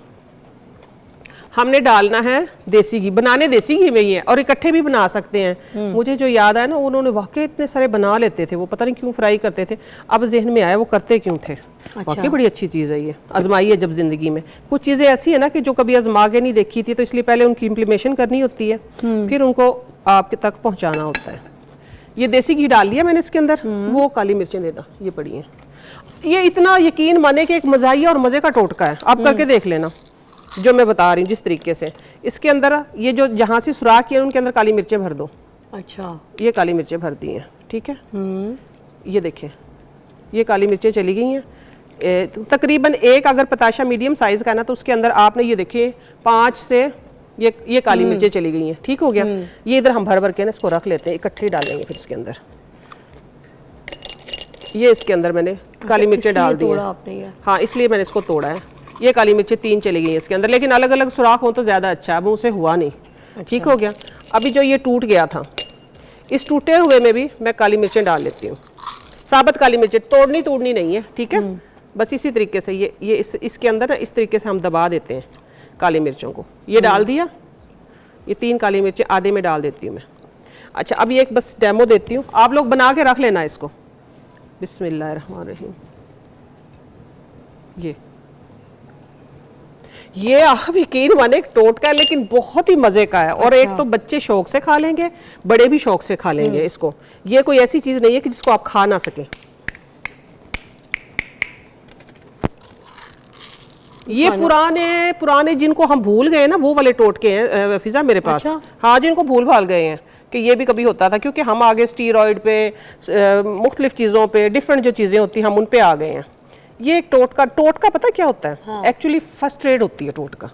हमने डालना है देसी घी। बनाने देसी घी में ही है और इकट्ठे भी बना सकते हैं। मुझे जो याद आया ना, उन्होंने वाकई इतने सारे बना लेते थे, वो पता नहीं क्यों फ्राई करते थे, अब जहन में आया वो करते क्यों थे। वाकई बड़ी अच्छी चीज़ है ये, आजमाइए जब जिंदगी में। कुछ चीज़ें ऐसी है ना कि जो कभी आजमा के नहीं देखी थी, तो इसलिए पहले उनकी इम्प्लीमेशन करनी होती है, फिर उनको आपके तक पहुँचाना होता है। ये देसी घी डाल लिया मैंने इसके अंदर। वो काली मिर्चें देना, ये पड़ी हैं। ये इतना यकीन माने कि एक मज़ाहिया और मज़े का टोटका है, आप करके देख लेना जो मैं बता रही हूँ जिस तरीके से। इसके अंदर ये जो जहाँ से सुराख किए उनके अंदर काली मिर्चें भर दो। अच्छा, ये काली मिर्चें भर दी हैं, ठीक है। ये देखें, ये काली मिर्चें चली गई हैं। तकरीबन एक अगर पताशा मीडियम साइज़ का है ना, तो उसके अंदर आपने ये देखिए 5 से ये काली मिर्चें चली गई हैं। ठीक हो गया। ये इधर हम भर भर के ना इसको रख लेते हैं, इकट्ठे ही डालेंगे फिर इसके अंदर। ये इसके अंदर मैंने काली मिर्चें डाल दी हैं। हाँ, इसलिए मैंने इसको तोड़ा है। ये काली मिर्चें 3 चली गई हैं इसके अंदर, लेकिन अलग अलग सुराख हो तो ज़्यादा अच्छा है, अब उसे हुआ नहीं। अच्छा। ठीक हो गया। अभी जो ये टूट गया था, इस टूटे हुए में भी मैं काली मिर्चें डाल लेती हूँ, साबुत काली मिर्चें, तोड़नी नहीं है, ठीक है। बस इसी तरीके से ये इसके अंदर ना इस तरीके से हम दबा देते हैं काली मिर्चों को। ये डाल दिया, ये 3 काली मिर्चें आधे में डाल देती हूँ मैं। अच्छा, अब ये एक बस डेमो देती हूँ, आप लोग बना के रख लेना इसको। बिस्मिल्लाहिर्रहमानिर्रहीम। ये आप यकीन माने एक टोटका है, लेकिन बहुत ही मजे का है। और एक तो बच्चे शौक से खा लेंगे, बड़े भी शौक से खा लेंगे इसको। ये कोई ऐसी चीज नहीं है कि जिसको आप खा ना सके। ये पुराने जिनको हम भूल गए ना, वो वाले टोटके हैं फिजा मेरे पास। अच्छा? हाँ, जिनको भूल भाल गए हैं कि ये भी कभी होता था, क्योंकि हम आगे स्टीरॉयड पे, मुख्तलिफ चीज़ों पे, डिफरेंट जो चीज़ें होती हैं हम उन पे आ गए हैं। ये एक टोटका पता क्या होता है? हाँ। एक्चुअली फर्स्ट एड होती है टोटका,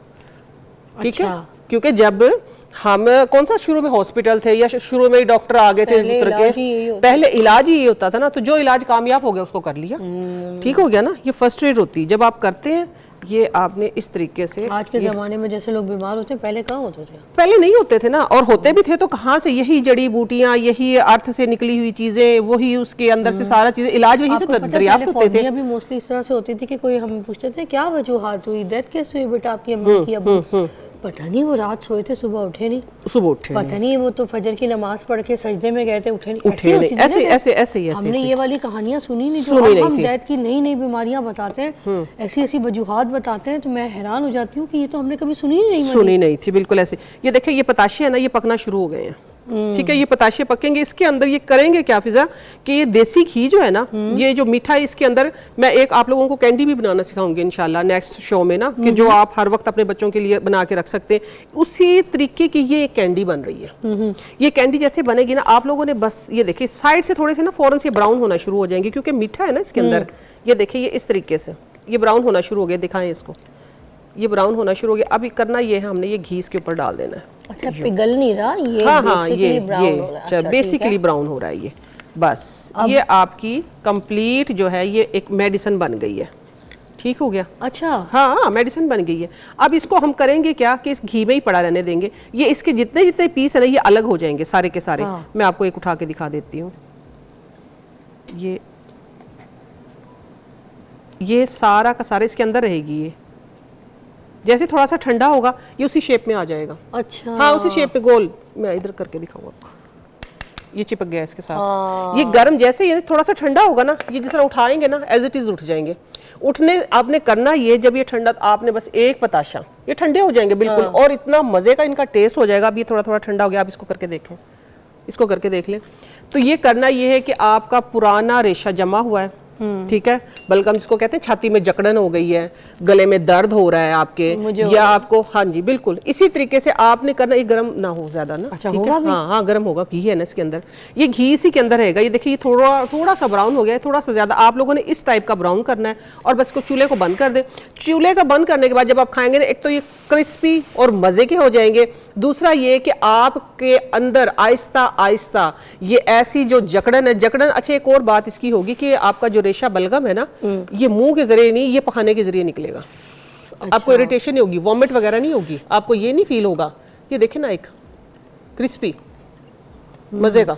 ठीक है। क्योंकि जब हम कौन सा शुरू में हॉस्पिटल थे या शुरू में डॉक्टर आ गए थे, पहले इलाज ही ये होता था ना, तो जो इलाज कामयाब हो गया उसको कर लिया, ठीक हो गया ना। ये फर्स्ट एड होती है जब आप करते हैं। ये आपने इस तरीके से, आज के ज़माने में जैसे लोग बीमार होते हैं, पहले कहाँ होते थे? पहले नहीं होते थे ना, और होते भी थे तो कहाँ से? यही जड़ी बूटियाँ, यही अर्थ से निकली हुई चीजें, वही उसके अंदर से सारा चीजें, इलाज वही से दरियाफ्त होते थे। भी मोस्टली इस तरह से होती थी कि कोई हम पूछते थे क्या वजूहात हुई, डेथ कैसे हुई बेटा आपकी अम्मी की? अब पता नहीं, वो रात सोए थे, सुबह उठे नहीं, पता नहीं, वो तो फजर की नमाज पढ़ के सजदे में गए थे, उठे नहीं। ऐसे हमने ये वाली कहानियां सुनी नहीं, जो हम डेथ की नई बीमारियां बताते हैं, ऐसी वजूहात बताते हैं, तो मैं हैरान हो जाती हूँ कि ये तो हमने कभी सुनी नहीं थी। बिल्कुल ऐसे। ये देखिए, ये पताशे है ना, ये पकना शुरू हो गए हैं, ठीक है। ये पताशे पकेंगे, इसके अंदर ये करेंगे क्या फिजा, कि ये देसी घी जो है ना, ये जो मीठा है, इसके अंदर मैं एक आप लोगों को कैंडी भी बनाना सिखाऊंगी इंशाल्लाह नेक्स्ट शो में ना, कि जो आप हर वक्त अपने बच्चों के लिए बना के रख सकते हैं। उसी तरीके की ये एक कैंडी बन रही है। ये कैंडी जैसे बनेगी ना, आप लोगों ने बस ये देखिए साइड से थोड़े से ना फौरन से ब्राउन होना शुरू हो जाएंगे, क्योंकि मीठा है ना इसके अंदर। ये देखिए, ये इस तरीके से ये ब्राउन होना शुरू हो गया, दिखाएं इसको, ये ब्राउन होना शुरू हो गया। अभी करना ये है, हमने ये घी इसके ऊपर डाल देना है। अच्छा, पिघल नहीं रहा ये? हाँ, ये बेसिकली ब्राउन हो रहा है ये। बस ये आपकी कंप्लीट जो है ये एक मेडिसिन बन गई है, ठीक हो गया। अच्छा, हाँ, मेडिसिन बन गई है। अब इसको हम करेंगे क्या कि इस घी में ही पड़ा रहने देंगे। ये इसके जितने पीस है ना, ये अलग हो जाएंगे सारे के सारे। हाँ। मैं आपको एक उठा के दिखा देती हूँ। ये सारा का सारा इसके अंदर रहेगी। ये जैसे थोड़ा सा ठंडा होगा, ये उसी शेप में आ जाएगा। अच्छा, हाँ, उसी शेप पे गोल। मैं इधर करके दिखाऊंगा आपको, ये चिपक गया इसके साथ। ये गर्म जैसे ये थोड़ा सा ठंडा होगा ना, ये जिस तरह उठाएंगे ना, एज इट इज उठ जाएंगे। उठने आपने करना ये, जब ये ठंडा, आपने बस एक पताशा, ये ठंडे हो जाएंगे बिल्कुल। और इतना मजे का इनका टेस्ट हो जाएगा। अब ये थोड़ा ठंडा हो गया, आप इसको करके देखें, इसको करके देख लें। तो ये करना ये है कि आपका पुराना रेशा जमा हुआ है, ठीक है, बल्कि हम जिसको कहते हैं छाती में जकड़न हो गई है, गले में दर्द हो रहा है आपके, या आपको, हाँ जी बिल्कुल इसी तरीके से आपने करना। ये गर्म ना हो ज्यादा ना, अच्छा, ठीक है। हाँ, गर्म होगा, घी है ना इसके अंदर, ये घी इसी के अंदर रहेगा। ये देखिए, ये थोड़ा सा ब्राउन हो गया है, थोड़ा सा ज्यादा। आप लोगों ने इस टाइप का ब्राउन करना है, और बस को चूल्हे को बंद कर दे। चूल्हे का बंद करने के बाद जब आप खाएंगे ना, एक तो ये क्रिस्पी और मजे के हो जाएंगे, दूसरा ये कि आपके अंदर आहिस्ता आहिस्ता ये ऐसी जो जकड़न है, अच्छा एक और बात इसकी होगी कि आपका जो रेशा बलगम है ना, ये मुंह के जरिए नहीं, ये पखाने के जरिए निकलेगा। अच्छा। आपको इरिटेशन नहीं होगी, वॉमिट वगैरह नहीं होगी, आपको ये नहीं फील होगा। ये देखे ना, एक क्रिस्पी मजे का,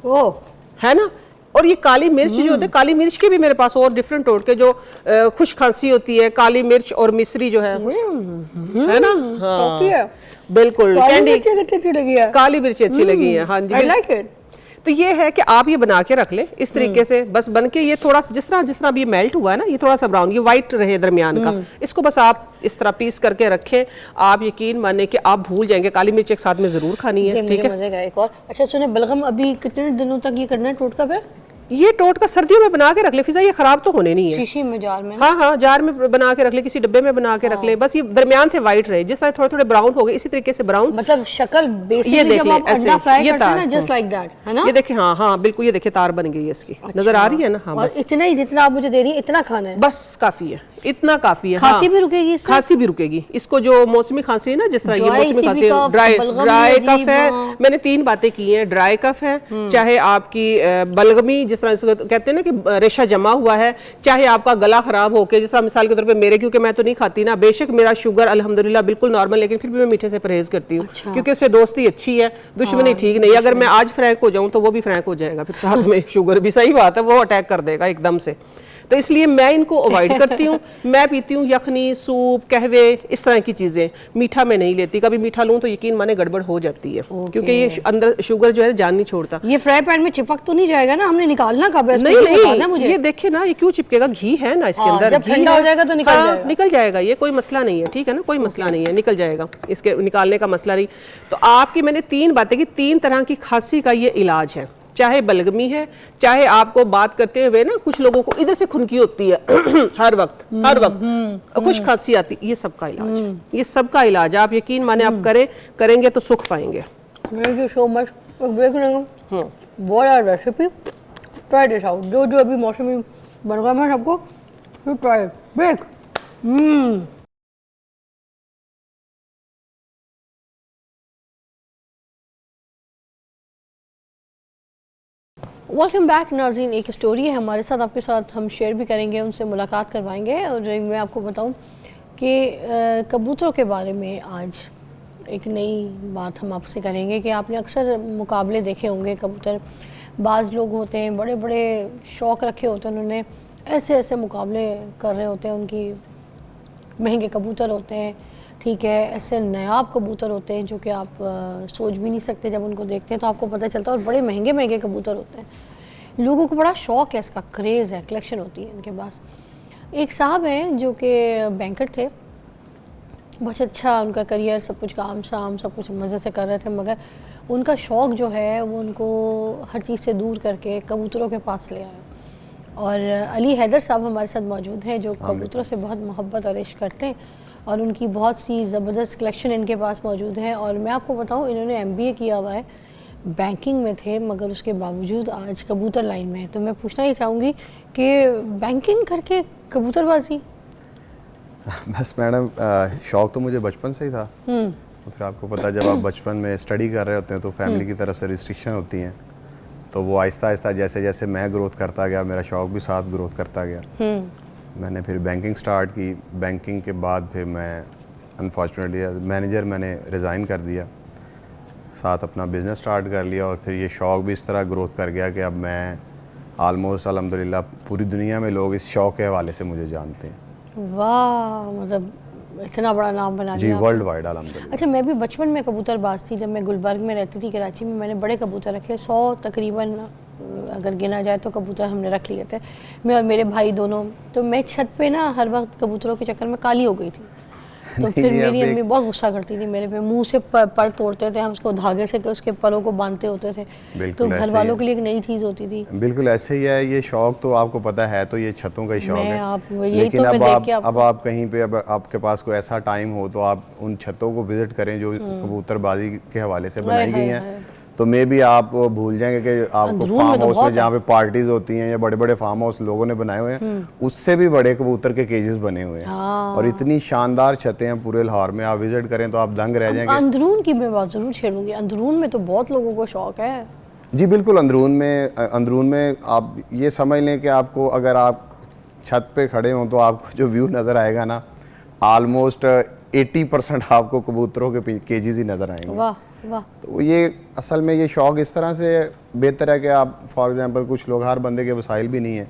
ओ है ना। और और ये काली मिर्च जो होती है, काली मिर्च के भी मेरे पास और डिफरेंट टोटके, जो खुश खांसी होती है, काली मिर्च और मिश्री जो है ना, हाँ बिल्कुल। कैंडी काली मिर्ची अच्छी लगी है, हाँ जी। I like it. तो ये है कि आप ये बना के रख लें इस तरीके से, बस बन के ये थोड़ा सा जिस तरह भी ये मेल्ट हुआ है ना, ये थोड़ा सा ब्राउन, ये वाइट रहे दरमियान का, इसको बस आप इस तरह पीस करके रखें। आप यकीन माने कि आप भूल जाएंगे, काली मिर्च एक साथ में जरूर खानी है, ठीक है। मजे का एक और अच्छा सुने, बलगम अभी कितने दिनों तक ये करना है टोटका फिर? ये टोटका सर्दियों में बना के रख ले फिजा, ये खराब तो होने नहीं है। शीशी में, जार में? हाँ हाँ, जार में बना के रख ले, किसी डब्बे में बना के रख ले, बस ये दरमियान से वाइट रहे, जिस तरह थोड़े थोड़े ब्राउन हो गए इसी तरीके से ब्राउन, मतलब शक्ल बेसिकली ये देख जब ले आप ऐसे, अंडा फ्राई ये करते हैं ना, तार, जस्ट लाइक दैट, है ना? ये देखिए, हाँ हाँ बिल्कुल, ये देखिए तार बन गई है इसकी, नजर आ रही है ना? हाँ, और बस इतना ही जितना आप मुझे दे रही है इतना खाना है, बस काफी है, इतना काफी है। खांसी भी रुकेगी इससे? खांसी भी रुकेगी, इसको जो मौसमी खांसी है ना, जिस तरह ये Dry मौसमी सी खांसी भी है, कफ, ड्राई बलगम ड्राई भी कफ अजीब, है। हाँ। मैंने 3 बातें की हैं, ड्राई कफ है, चाहे आपकी बलगमी, जिस तरह इसको कहते हैं ना कि रेशा जमा हुआ है, चाहे आपका गला खराब होके, जिस तरह मिसाल के तौर पे मेरे, क्योंकि मैं तो नहीं खाती ना, बेशक मेरा शुगर अल्हम्दुलिल्लाह बिल्कुल नॉर्मल, लेकिन फिर भी मैं मीठे से परहेज करती हूँ, क्योंकि उससे दोस्ती अच्छी है, दुश्मनी ठीक नहीं। अगर मैं आज फ्रैंक हो जाऊँ तो वो भी फ्रैंक हो जाएगा, फिर साथ में शुगर भी, सही बात है, वो अटैक कर देगा एकदम से। तो इसलिए मैं इनको अवॉइड करती हूँ। मैं पीती हूँ यखनी, सूप, कहवे, इस तरह की चीज़ें, मीठा मैं नहीं लेती। कभी मीठा लूँ तो यकीन माने गड़बड़ हो जाती है, क्योंकि ये अंदर शुगर जो है जान नहीं छोड़ता। ये फ्राई पैन में चिपक तो नहीं जाएगा ना? हमने निकालना कब है? नहीं नहीं, मुझे ये देखे ना, ये क्यों चिपकेगा, घी है ना इसके अंदर, जब ठंडा हो जाएगा तो निकल जाएगा। निकल जाएगा, ये कोई मसला नहीं है, ठीक है ना, कोई मसला नहीं है, निकल जाएगा, इसके निकालने का मसला नहीं। तो आपकी मैंने 3 बातें की, 3 तरह की खांसी का ये इलाज है, चाहे बलगमी है, चाहे आपको बात करते हुए ना कुछ लोगों को इधर से खुनकी होती है हर वक्त खुश खांसी आती, ये सबका इलाज है, ये सबका इलाज आप यकीन माने आप करेंगे तो सुख पाएंगे। Thank you so much. Break लेंगे, what are recipe, try this out. जो जो अभी मौसमी बन रहा है सबको, ट्राई ब्रेक। वेलकम बैक नाज़रीन। एक स्टोरी है हमारे साथ, आपके साथ हम शेयर भी करेंगे, उनसे मुलाकात करवाएंगे। और मैं आपको बताऊं कि कबूतरों के बारे में आज एक नई बात हम आपसे करेंगे कि आपने अक्सर मुकाबले देखे होंगे कबूतर, बाज़ लोग होते हैं बड़े बड़े शौक़ रखे होते हैं, उन्होंने ऐसे ऐसे मुकाबले कर रहे होते हैं, उनकी महंगे कबूतर होते हैं, ठीक है, ऐसे नायाब कबूतर होते हैं जो कि आप सोच भी नहीं सकते, जब उनको देखते हैं तो आपको पता चलता है, और बड़े महंगे महंगे कबूतर होते हैं। लोगों को बड़ा शौक़ है इसका, क्रेज़ है, कलेक्शन होती है इनके पास। एक साहब हैं जो कि बैंकर थे, बहुत अच्छा उनका करियर, सब कुछ काम शाम सब कुछ मज़े से कर रहे थे, मगर उनका शौक़ जो है वो उनको हर चीज़ से दूर करके कबूतरों के पास ले आया। और अली हैदर साहब हमारे साथ मौजूद हैं, जो कबूतरों से बहुत मोहब्बत और इश्क करते हैं, और उनकी बहुत सी ज़बरदस्त कलेक्शन इनके पास मौजूद है। और मैं आपको बताऊं, इन्होंने MBA किया हुआ है, बैंकिंग में थे, मगर उसके बावजूद आज कबूतर लाइन में है। तो मैं पूछना ही चाहूँगी कि बैंकिंग करके कबूतरबाजी? बस मैडम, शौक़ तो मुझे बचपन से ही था। तो फिर आपको पता, जब आप बचपन में स्टडी कर रहे होते हैं तो फैमिली की तरफ से रिस्ट्रिक्शन होती हैं, तो वो आहिस्ता आहिस्ता जैसे जैसे मैं ग्रोथ करता गया, मेरा शौक़ भी साथ ग्रोथ करता गया। मैंने फिर बैंकिंग स्टार्ट की। बैंकिंग के बाद फिर मैं अनफॉर्चुनेटली मैनेजर मैंने रिज़ाइन कर दिया, साथ अपना बिज़नेस स्टार्ट कर लिया, और फिर ये शौक़ भी इस तरह ग्रोथ कर गया कि अब मैं आलमोस्ट अल्हम्दुलिल्लाह पूरी दुनिया में लोग इस शौक़ के हवाले से मुझे जानते हैं। वाह, मतलब इतना बड़ा नाम बना जी, दिया वर्ल्ड वाइड अल्हम्दुलिल्लाह। अच्छा, मैं भी बचपन में कबूतरबाज थी। जब मैं गुलबर्ग में रहती थी कराची में, मैंने बड़े कबूतर रखे, 100 तकरीबन अगर गिना जाए तो कबूतर हमने रख लिए थे, मैं और मेरे भाई दोनों। तो मैं छत पे ना हर वक्त कबूतरों के चक्कर में काली हो गई थी। तो फिर मेरी अम्मी बहुत गुस्सा करती थी मेरे पे, मुंह से पर तोड़ते थे हम उसको, धागे से उसके परों को बांधते होते थे। तो घर वालों के लिए एक नई चीज़ होती थी। बिल्कुल ऐसे ही है, ये शौक़ तो आपको पता है, तो ये छतों का ही शौक़ है। लेकिन तो अब आप कहीं पे, अब आपके पास कोई ऐसा टाइम हो तो आप उन छतों को विजिट करें जो कबूतरबाजी के हवाले से बनाई गई हैं, तो मे भी आप भूल जाएंगे कि आपको फार्म हाउस में जहाँ पे पार्टीज होती हैं या बड़े बड़े फार्म हाउस लोगों ने बनाए हुए हैं, उससे भी बड़े कबूतर के केजेस बने हुए हैं। और इतनी शानदार छतें हैं पूरे लाहौर में, आप विजिट करें तो आप दंग रह जाएंगे। अंदरून की मैं बात जरूर छेड़ूंगी, अंदरून में तो बहुत लोगों को शौक है। जी बिल्कुल, अंदरून में आप ये समझ लें कि आपको, अगर आप छत पे खड़े हों तो आपको जो व्यू नज़र आएगा ना, आलमोस्ट 80% आपको कबूतरों के केजेस ही नज़र आएंगे। वाह। वाह। तो ये असल में ये शौक़ इस तरह से बेहतर है कि आप फॉर एग्जांपल कुछ लोग, हर बंदे के वसाइल भी नहीं है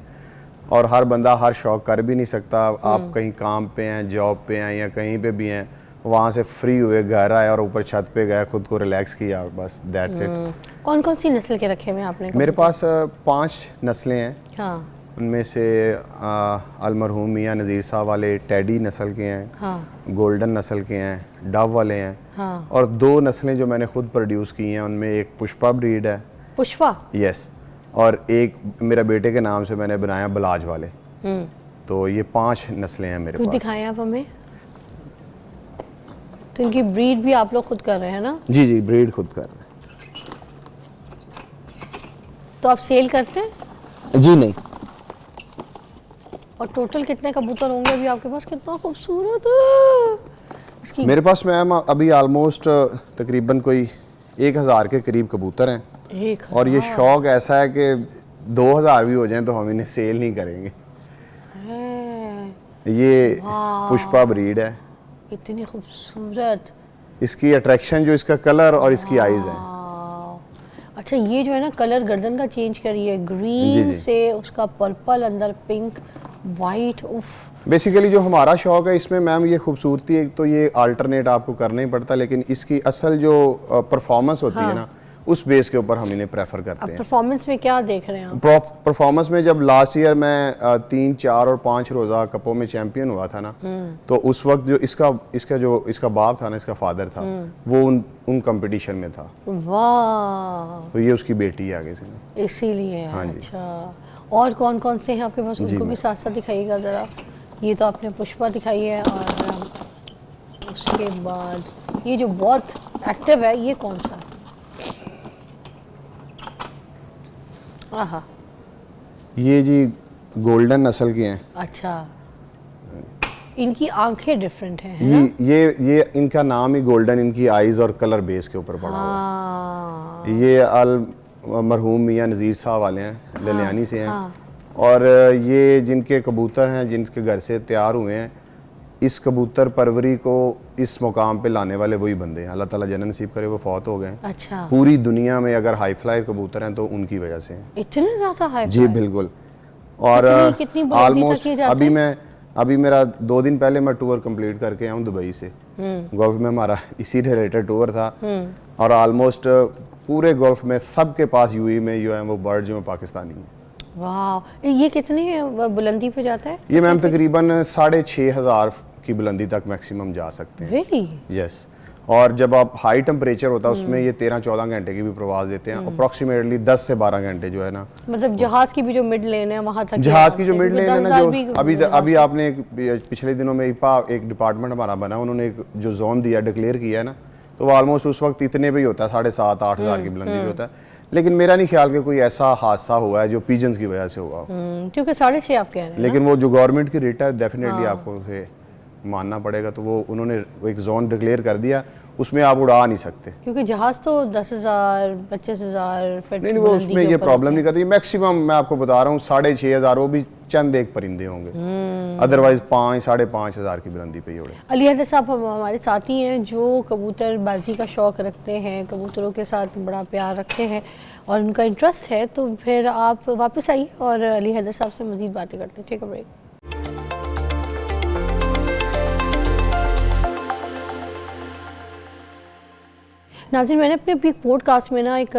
और हर बंदा हर शौक़ कर भी नहीं सकता। आप कहीं काम पे हैं, जॉब पे हैं या कहीं पे भी हैं, वहाँ से फ्री हुए घर आए और ऊपर छत पे गए, खुद को रिलैक्स किया, बस दैट्स इट। कौन कौन सी नस्ल के रखे हुए हैं आपने? मेरे पास 5 नस्लें हैं। हाँ उनमें से अलमरहूम मियाँ नज़ीर साहब वाले टेडी नस्ल के हैं, हाँ गोल्डन नस्ल के हैं, डव वाले हैं, हाँ। और 2 नस्लें जो मैंने खुद प्रोड्यूस की हैं, उनमें एक पुष्पा ब्रीड है, पुष्पा। यस, और एक मेरे बेटे के नाम से मैंने बनाया बलाज वाले। तो ये 5 नस्लें हैं मेरे खुद पास। दिखाएं आप हमें। तो इनकी ब्रीड भी आप लोग खुद कर रहे हैं ना? जी जी, ब्रीड खुद कर रहे तो आप सेल करते हैं? हैं। जी नहीं, और टोटल कितने कबूतर होंगे अभी आपके पास? कितना खूबसूरत है इसकी। मेरे पास मैम अभी ऑलमोस्ट तकरीबन कोई 1000 के करीब कबूतर हैं। 1000। और ये शौक़ ऐसा है कि 2000 भी हो जाएं तो हम इन्हें सेल नहीं करेंगे। ये पुष्पा ब्रीड है। इतनी खूबसूरत। इसकी अट्रैक्शन जो इसका कलर और इसकी आइज़ है। अच्छा, ये जो है ना कलर गर्दन का चेंज करिए, जी, ग्रीन जी। से उसका पर्पल, अंदर पिंक, वाइट। उफ। बेसिकली जो हमारा शौक़ है इसमें मैम ये खूबसूरती, एक तो ये अल्टरनेट आपको करना ही पड़ता है, लेकिन इसकी असल जो परफॉर्मेंस होती है ना, उस बेस के ऊपर हम इन्हें प्रेफर अब करते हैं। परफॉर्मेंस में क्या देख रहे हैं आप? परफॉर्मेंस में जब लास्ट ईयर मैं 3, 4 और 5 रोज़ा कपों में चैंपियन हुआ था ना, तो उस वक्त जो इसका बाप था ना, इसका फादर था, वो उन कंपटीशन में था। वाह, तो ये उसकी बेटी है आगे से। इसीलिए। हाँ जी। अच्छा, और कौन कौन से हैं आपके पास? जी, उनको भी मैं- साथ साथ दिखाइएगा ज़रा। ये तो आपने पुष्पा दिखाई है, और उसके बाद ये जो बहुत एक्टिव है, ये कौन सा है? आहा, ये जी गोल्डन नस्ल के हैं। अच्छा। इनकी आंखें डिफरेंट हैं, है ना? ये इनका नाम ही गोल्डन, इनकी आइज़ और कलर बेस के ऊपर पड़ा हुआ हाँ, है। ये मरहूम मियाँ नज़ीर साहब वाले हैं, ललियानी से हैं। हाँ। और ये जिनके कबूतर हैं, जिनके घर से तैयार हुए हैं, इस कबूतर परवरी को इस मुकाम पे लाने वाले वही बंदे हैं। अल्लाह ताला जन्नत नसीब करे, वो फौत हो गए हैं। अच्छा। पूरी दुनिया में अगर हाई फ्लायर कबूतर हैं तो उनकी वजह से हैं। इतने ज़्यादा हाई जी बिल्कुल। और कितनी बुलंदी तक ये जाते हैं? अभी मेरा 2 दिन पहले मैं टूर कंप्लीट करके आया हूँ दुबई से। गोल्फ में हमारा इसी रिलेटेड टूर था, और ऑलमोस्ट पूरे गोल्फ में सबके पास यूएई में जो है वो बर्ड जो है पाकिस्तानी है। वाह, ये कितने बुलंदी पे जाता है? ये मैम तकरीबन 6500 की बुलंदी तक मैक्सिमम जा सकते हैं। रियली? यस। और जब आप हाई टेम्परेचर होता है उसमें ये 13-14 घंटे की भी प्रवास देते हैं। अप्रॉक्सिमेटली 10 से 12 घंटे जो है ना, मतलब जहाज की भी जो मिड लेन है वहाँ तक? जहाज की जो मिड लेन है ना, जो अभी अभी आपने पिछले दिनों में एक डिपार्टमेंट हमारा बना, उन्होंने एक जो जोन दिया, डिक्लेयर किया है ना, तो वो ऑलमोस्ट उस वक्त इतने पे ही होता है, 7,500-8 हज़ार की बुलंदी भी होता है। लेकिन मेरा नहीं ख्याल कि कोई ऐसा हादसा हुआ है जो पिजन्स की वजह से हुआ हो। क्योंकि 6.5 आप कह रहे हैं। लेकिन वो जो गवर्नमेंट की रेट है डेफिनेटली आपको उसे मानना पड़ेगा। तो वो उन्होंने एक जोन डिक्लेयर कर दिया, उसमें आप उड़ा नहीं सकते। क्योंकि जहाज तो 10,000, 25,000 फीट नहीं, वो उसमें ये प्रॉब्लम नहीं करती। मैक्सिमम मैं आपको बता रहा हूँ 6,500, वो भी चंद एक परिंदे होंगे, अदरवाइज 5-5.5 हज़ार की बुलंदी पे ही उड़े। अली हैदर साहब हमारे साथी हैं जो कबूतरबाजी का शौक़ रखते हैं, कबूतरों के साथ बड़ा प्यार रखते हैं और उनका इंटरेस्ट है। तो फिर आप वापस आइए और अली हैदर साहब से मज़ीद बातें करते हैं। Take a break. नाज़रीन, मैंने अपने एक पॉडकास्ट में ना एक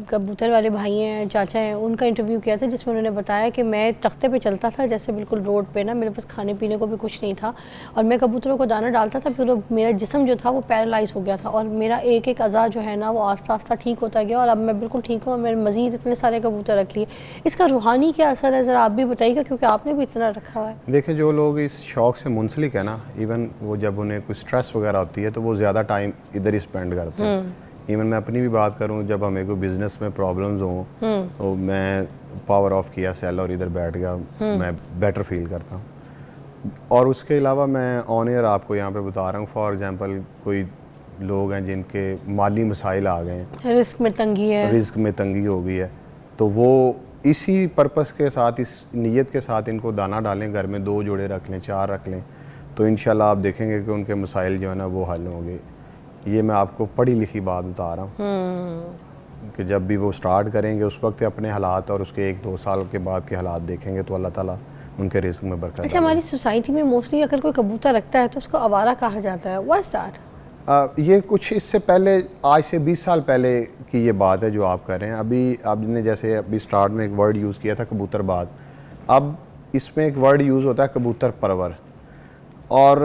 कबूतर वाले भाई हैं, चाचा हैं, उनका इंटरव्यू किया था जिसमें उन्होंने बताया कि मैं तख्ते पे चलता था, जैसे बिल्कुल रोड पे ना, मेरे पास खाने पीने को भी कुछ नहीं था और मैं कबूतरों को दाना डालता था, फिर मेरा जिस्म जो था वो पैरालाइज हो गया था और मेरा एक एक अज़ा जो है ना वो आस्ता आस्ता ठीक होता गया और अब मैं बिल्कुल ठीक हूँ और मैंने मज़ीद इतने सारे कबूतर रख लिए। इसका रूहानी क्या असर है, ज़रा आप भी बताइएगा, क्योंकि आपने भी इतना रखा हुआ है। देखें, जो लोग इस शौक़ से मुंसलिक है ना, इवन वो जब उन्हें कोई स्ट्रेस वगैरह होती है तो वो ज़्यादा टाइम इधर ही स्पेंड करते हैं। इवन मैं अपनी भी बात करूं, जब हमें कोई बिजनेस में प्रॉब्लम्स हों तो मैं पावर ऑफ किया सेल और इधर बैठ गया, मैं बेटर फील करता हूं। और उसके अलावा मैं ऑन एयर आपको यहाँ पे बता रहा हूँ, फॉर एग्जांपल कोई लोग हैं जिनके माली मसाइल आ गए हैं, रिस्क में तंगी है, रिस्क में तंगी हो गई है, तो वो इसी पर्पस के साथ, इस नीयत के साथ इनको दाना डालें, घर में 2 जोड़े रख लें, 4 रख लें, तो इंशाल्लाह आप देखेंगे कि उनके मसाइल जो है ना वो हल होंगे। ये मैं आपको पढ़ी लिखी बात बता रहा हूँ कि जब भी वो स्टार्ट करेंगे उस वक्त अपने हालात और उसके 1-2 साल के बाद के हालात देखेंगे तो अल्लाह ताला उनके रिस्क में बरकत अच्छा, हमारी सोसाइटी में मोस्टली अगर कोई कबूतर रखता है तो उसको आवारा कहा जाता है। What's that? ये कुछ इससे पहले, आज से 20 साल पहले की ये बात है जो आप कर रहे हैं। अभी आपने जैसे अभी स्टार्ट में एक वर्ड यूज़ किया था कबूतरबाज, अब इसमें एक वर्ड यूज़ होता है कबूतर परवर। और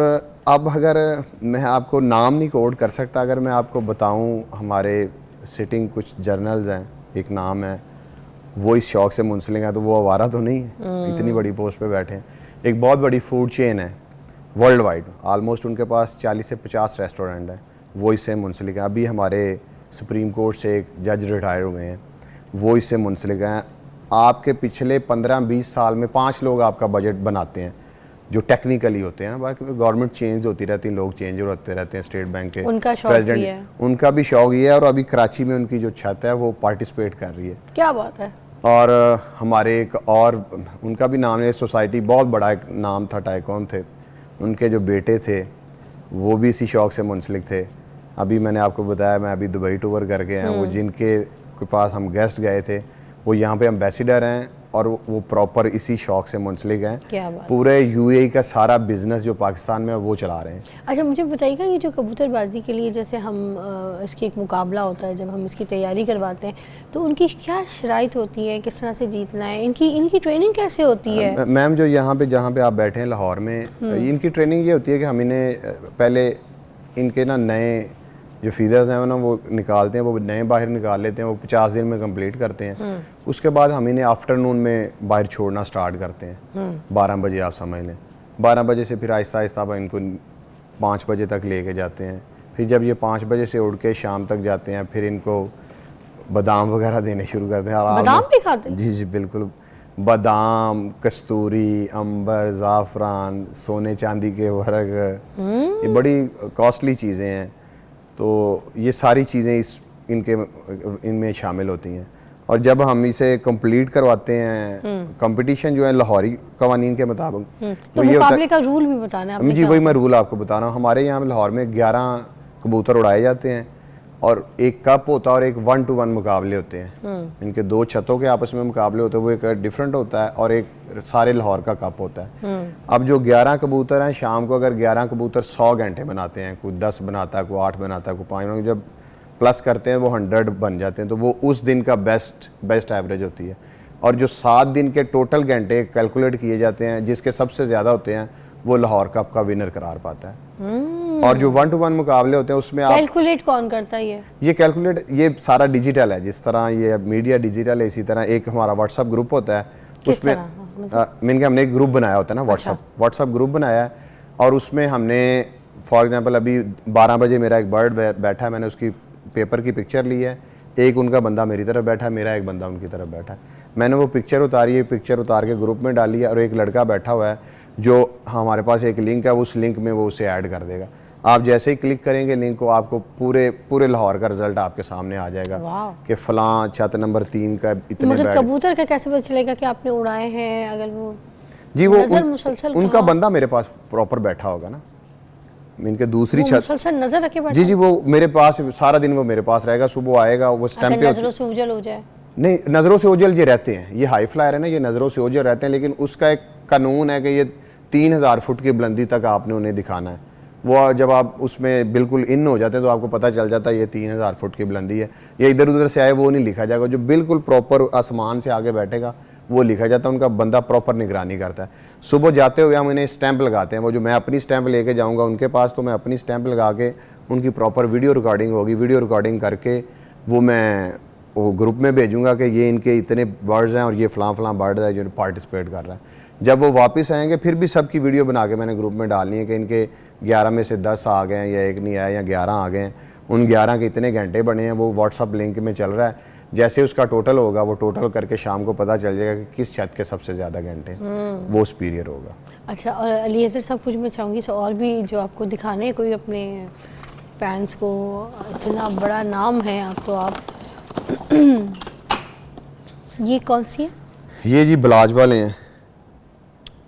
अब अगर मैं आपको नाम नहीं कोड कर सकता, अगर मैं आपको बताऊं हमारे सिटिंग कुछ जर्नल्स हैं, एक नाम है, वो इस शौक़ से मुंसलिक हैं, तो वो आवारा तो नहीं है, इतनी बड़ी पोस्ट पे बैठे हैं। एक बहुत बड़ी फूड चेन है वर्ल्ड वाइड, आलमोस्ट उनके पास 40 से 50 रेस्टोरेंट हैं, वो इससे मुंसलिक हैं। अभी हमारे सुप्रीम कोर्ट से एक जज रिटायर हुए हैं, वो इससे मुंसलिक हैं। आपके पिछले 15-20 साल में 5 लोग आपका बजट बनाते हैं जो टेक्निकली होते हैं ना, बाकी गवर्नमेंट चेंज होती रहती है, लोग चेंज होते रहते हैं, स्टेट बैंक के उनका शौक भी है, उनका भी शौक ये है। और अभी कराची में उनकी जो छत है वो पार्टिसिपेट कर रही है। क्या बात है। और हमारे एक और उनका भी नाम है, सोसाइटी बहुत बड़ा एक नाम था, टाइकॉन थे, उनके जो बेटे थे वो भी इसी शौक़ से मुंसलिक थे। अभी मैंने आपको बताया मैं अभी दुबई टूर करके आया, वो जिनके के पास हम गेस्ट गए थे वो यहाँ पे एम्बेसडर हैं और वो प्रॉपर इसी शौक़ से मुंसलिक हैं। क्या बात। पूरे यूएई का सारा बिजनेस जो पाकिस्तान में है वो चला रहे हैं। अच्छा, मुझे बताइएगा ये जो कबूतरबाजी के लिए जैसे हम इसकी एक मुकाबला होता है, जब हम इसकी तैयारी करवाते हैं तो उनकी क्या शराइत होती है, किस तरह से जीतना है, इनकी ट्रेनिंग कैसे होती है? मैम जो यहाँ पे जहाँ पे आप बैठे हैं लाहौर में, इनकी ट्रेनिंग ये होती है कि हम इन्हें पहले इनके ना नए जो फीडर्स हैं ना वो निकालते हैं, वो नए बाहर निकाल लेते हैं, वो 50 दिन में कंप्लीट करते हैं। उसके बाद हम इन्हें आफ्टरनून में बाहर छोड़ना स्टार्ट करते हैं 12 बजे, आप समझ लें 12 बजे से फिर आहिस्ता आहिस्ता आप इनको 5 बजे तक लेके जाते हैं। फिर जब ये 5 बजे से उठ के शाम तक जाते हैं, फिर इनको बादाम वगैरह देने शुरू करते हैं। बादाम भी खाते हैं? जी जी बिल्कुल, बादाम, कस्तूरी, अंबर, ज़ाफ़रान, सोने चांदी के वर्ग, ये बड़ी कॉस्टली चीज़ें हैं, तो ये सारी चीज़ें इनमें शामिल होती हैं। और जब हम इसे कंप्लीट करवाते हैं, कंपटीशन जो है लाहौरी कवानीन के मुताबिक, तो मुकाबले का रूल भी बताना है जी, वही मैं रूल आपको बता रहा हूँ। हमारे यहाँ लाहौर में 11 कबूतर उड़ाए जाते हैं और एक कप होता है और एक 1-to-1 मुकाबले होते हैं। इनके 2 छतों के आपस में मुकाबले होते हैं, वो एक डिफरेंट होता है और एक सारे लाहौर का कप होता है। अब जो 11 कबूतर हैं, शाम को अगर 11 कबूतर 100 घंटे बनाते हैं, कोई 10 बनाता है, कोई 8 बनाता है, कोई 5 बनाता है, जब प्लस करते हैं वो 100 बन जाते हैं, तो वो उस दिन का बेस्ट एवरेज होती है। और जो 7 दिन के टोटल घंटे कैलकुलेट किए जाते हैं, जिसके सबसे ज़्यादा होते हैं वो लाहौर कप का विनर करार पाता है। और जो 1-to-1 मुकाबले होते हैं उसमें आप कैलकुलेट कौन करता है? ये कैलकुलेट ये सारा डिजिटल है, जिस तरह ये मीडिया डिजिटल है, इसी तरह एक हमारा व्हाट्सअप ग्रुप होता है, उसमें हमने एक ग्रुप बनाया होता है ना, व्हाट्सअप ग्रुप बनाया है, और उसमें हमने फॉर एग्जांपल अभी 12 बजे मेरा एक बर्ड बैठा है, मैंने उसकी पेपर की पिक्चर ली है, एक उनका बंदा मेरी तरफ बैठा है, मेरा एक बंदा उनकी तरफ बैठा है, मैंने वो पिक्चर उतारी है, पिक्चर उतार के ग्रुप में डाली है, और एक लड़का बैठा हुआ है जो हमारे पास एक लिंक है, उस लिंक में वो उसे ऐड कर देगा। आप जैसे ही क्लिक करेंगे लिंक को, आपको पूरे लाहौर का रिजल्ट आपके सामने आ जाएगा कि फलां छत नंबर 3 का इतने मगर कबूतर का कैसे पता चलेगा कि आपने उड़ाए हैं? अगर वो जी वो मुसलसल उनका बंदा मेरे पास प्रॉपर बैठा होगा ना, इनके दूसरी छत मुसलसल नजर रखे बैठा। जी वो मेरे पास सारा दिन वो मेरे पास रहेगा, सुबह आएगा, वो स्टैंप पे नजरों से ओझल हो जाए। नहीं, नजरों से ओझल ये रहते हैं, ये हाई फ्लायर है ना, ये नजरों से ओझल रहते हैं, लेकिन उसका एक कानून है कि ये 3000 फुट की बुलंदी तक आपने उन्हें दिखाना है। वो जब आप उसमें बिल्कुल इन हो जाते हैं तो आपको पता चल जाता है ये 3000 फुट की बुलंदी है, ये इधर उधर से आए वो नहीं लिखा जाएगा, जो बिल्कुल प्रॉपर आसमान से आगे बैठेगा वो लिखा जाता है, उनका बंदा प्रॉपर निगरानी करता है। सुबह जाते हुए हम इन्हें स्टैंप लगाते हैं, वो जो मैं अपनी स्टैंप लेके जाऊंगा उनके पास, तो मैं अपनी स्टैंप लगा के उनकी प्रॉपर वीडियो रिकॉर्डिंग होगी, वीडियो रिकॉर्डिंग करके वो मैं वो ग्रुप में भेजूंगा कि ये इनके इतने बर्ड्स हैं और ये फलां बर्ड है जो पार्टिसिपेट कर रहा है। जब वो वापस आएंगे फिर भी सबकी वीडियो बना के मैंने ग्रुप में डालनी है कि इनके 11 में से 10 आ गए हैं या एक नहीं आया या 11 आ गए हैं, उन 11 के इतने घंटे बने हैं, वो व्हाट्सअप लिंक में चल रहा है। जैसे उसका टोटल होगा वो टोटल करके शाम को पता चल जाएगा कि किस छत के सबसे ज़्यादा घंटे वो सुपीरियर होगा। अच्छा, और अली सब कुछ मैं चाहूँगी और भी जो आपको दिखाने कोई अपने फैंस को, इतना बड़ा नाम है आप, तो आप ये कौन सी है? ये जी बलाज वाले हैं।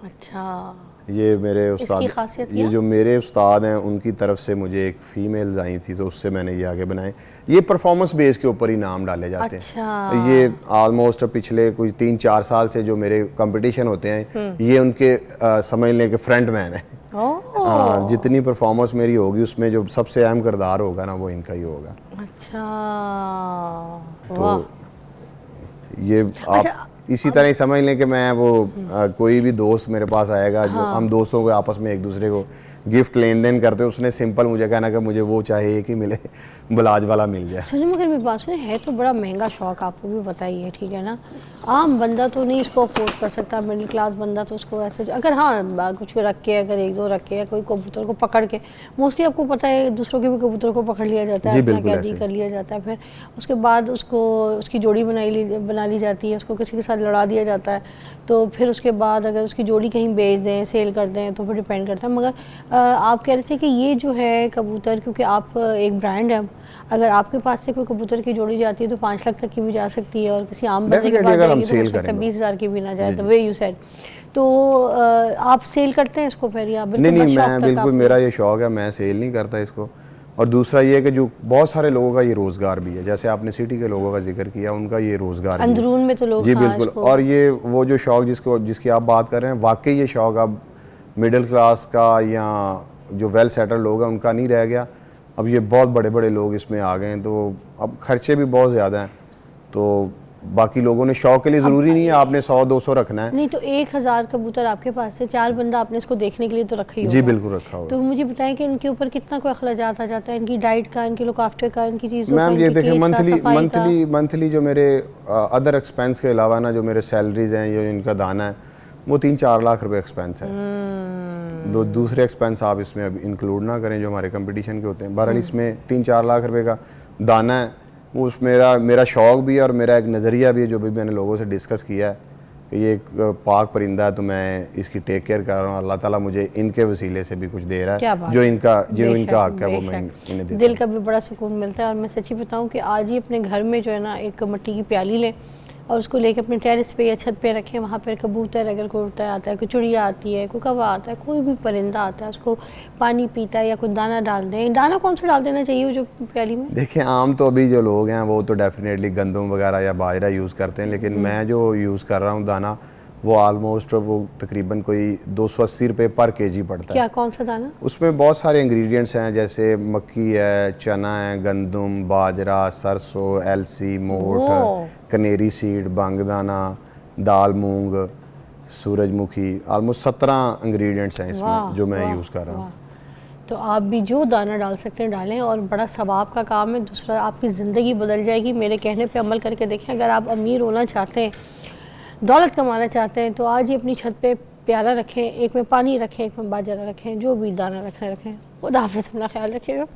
अच्छा, ये मेरे इसकी उस्ताद, खासियत ये जो मेरे उस्ताद हैं उनकी तरफ से मुझे एक फ़ीमेल्स आई थी, तो उससे मैंने ये आगे बनाए। ये परफॉर्मेंस बेस के ऊपर ही नाम डाले जाते अच्छा। हैं। ये ऑलमोस्ट पिछले कुछ 3-4 साल से जो मेरे कंपटीशन होते हैं ये उनके समझ लें कि फ्रंट मैन है। जितनी परफॉर्मेंस मेरी होगी उसमें जो सबसे अहम किरदार होगा ना वो इनका ही होगा। अच्छा, तो वाह। ये आप इसी तरह ही समझ लें कि मैं वो कोई भी दोस्त मेरे पास आएगा जो हम दोस्तों को आपस में एक दूसरे को गिफ्ट लेन देन करते, उसने सिंपल मुझे कहना कि मुझे वो चाहिए एक ही मिले, ब्लाज वाला मिल जाए। सुनिए, मगर मेरी बात सुनिए, है तो बड़ा महंगा शौक, आपको भी पता ही है, ठीक है ना। आम बंदा तो नहीं इसको अफोर्ड कर सकता, मिडिल क्लास बंदा तो उसको ऐसे, अगर हाँ कुछ रख के, अगर 1-2 रख के, या कोई कबूतर को पकड़ के, मोस्टली आपको पता है दूसरों के भी कबूतर को पकड़ लिया जाता है, अपना कैदी कर लिया जाता है, फिर उसके बाद उसको उसकी जोड़ी बना ली जाती है, उसको किसी के साथ लड़ा दिया जाता है, तो फिर उसके बाद अगर उसकी जोड़ी कहीं बेच दें, सेल कर दें, तो फिर डिपेंड करता है। मगर आप कह रहे थे कि ये जो है कबूतर, क्योंकि आप एक ब्रांड है, अगर आपके पास से कोई कबूतर की जोड़ी जाती है तो 5 लाख तक की भी जा सकती है, और किसी आम बंदे के पास जाएगी तो हो सकता है 20,000 की भी ना जाए, द वे यू सेड। तो आप सेल करते हैं इसको फिर, या बिल्कुल नहीं, मैं बिल्कुल, मेरा ये शौक है, मैं सेल नहीं करता इसको। और दूसरा ये है कि जो बहुत सारे लोगों का ये रोज़गार भी है, जैसे आपने सिटी के लोगों का जिक्र किया, उनका ये रोज़गार अंदरून में तो लोग, जी बिल्कुल। और ये वो जो शौक जिसकी आप बात कर रहे हैं, वाकई ये शौक अब मिडिल क्लास का या जो वेल सेटल लोग हैं उनका नहीं रह गया। अब ये बहुत बड़े बड़े लोग इसमें आ गए हैं, तो अब खर्चे भी बहुत ज़्यादा हैं, तो बाकी लोगों ने शौक के लिए ज़रूरी नहीं है आपने 100-200 रखना है। नहीं तो 1000 कबूतर आपके पास से 4 बंदा आपने इसको देखने के लिए तो रखा ही होगा। जी बिल्कुल रखा होगा। तो मुझे बताएं कि इनके ऊपर कितना कोई अखराजात आ जाता है, इनकी डाइट का, इनकी लुक आफ्टर का, इनकी चीज़ों का, मैम ये इनकी देखिए, केज का, मंथली जो मेरे अदर एक्सपेंस के अलावा ना जो मेरे सैलरीज हैं, ये इनका दाना है, वो 3-4 लाख रुपए एक्सपेंस है। दूसरे एक्सपेंस आप इसमें अब इंक्लूड ना करें जो हमारे कंपटीशन के होते हैं। बहरहाल इसमें 3-4 लाख रुपए का दाना है। वो उस मेरा शौक़ भी है और मेरा एक नज़रिया भी है, जो भी मैंने लोगों से डिस्कस किया है कि ये एक पाक परिंदा है, तो मैं इसकी टेक केयर कर रहा हूँ। अल्लाह ताला मुझे इनके वसीले से भी कुछ दे रहा है, जो इनका हक है वो मैं इन्हें देता हूं। दिल का भी बड़ा सुकून मिलता है। और मैं सच्ची बताऊँ कि आज ही अपने घर में जो है ना एक मिट्टी की प्याली लें और उसको लेके अपने टेरेस पे या छत पे रखें। वहाँ पर कबूतर अगर कोई उड़ता आता है, कोई चिड़िया आती है, कोई कौवा आता है, कोई भी परिंदा आता है, उसको पानी पीता है या कोई दाना डाल दें। दाना कौन सा डाल देना चाहिए जो प्याली में? देखिए, आम तो अभी जो लोग हैं वो तो डेफिनेटली गंदम वगैरह या बाजरा यूज़ करते हैं, लेकिन मैं जो यूज़ कर रहा हूँ दाना, वो ऑलमोस्ट वो तकरीबन कोई 280 रुपये पर केजी पड़ता है। क्या, कौन सा दाना? उसमें बहुत सारे इंग्रेडिएंट्स हैं, जैसे मक्की है, चना है, गंदम, बाजरा, सरसों, अलसी, मोठ, कनेरी सीड, बांगदाना, दाल मूंग, सूरजमुखी, ऑलमोस्ट 17 इंग्रेडिएंट्स हैं इसमें जो मैं यूज़ कर रहा हूँ। तो आप भी जो दाना डाल सकते हैं डालें, और बड़ा सवाब का काम है। दूसरा, आपकी ज़िंदगी बदल जाएगी। मेरे कहने पे अमल करके देखें। अगर आप अमीर होना चाहते हैं, दौलत कमाना चाहते हैं, तो आज ही अपनी छत पे प्याला रखें, एक में पानी रखें, एक में बाजरा रखें, जो भी दाना रखना रखें। खुदा हाफ़िज़, अपना ख्याल रखिएगा।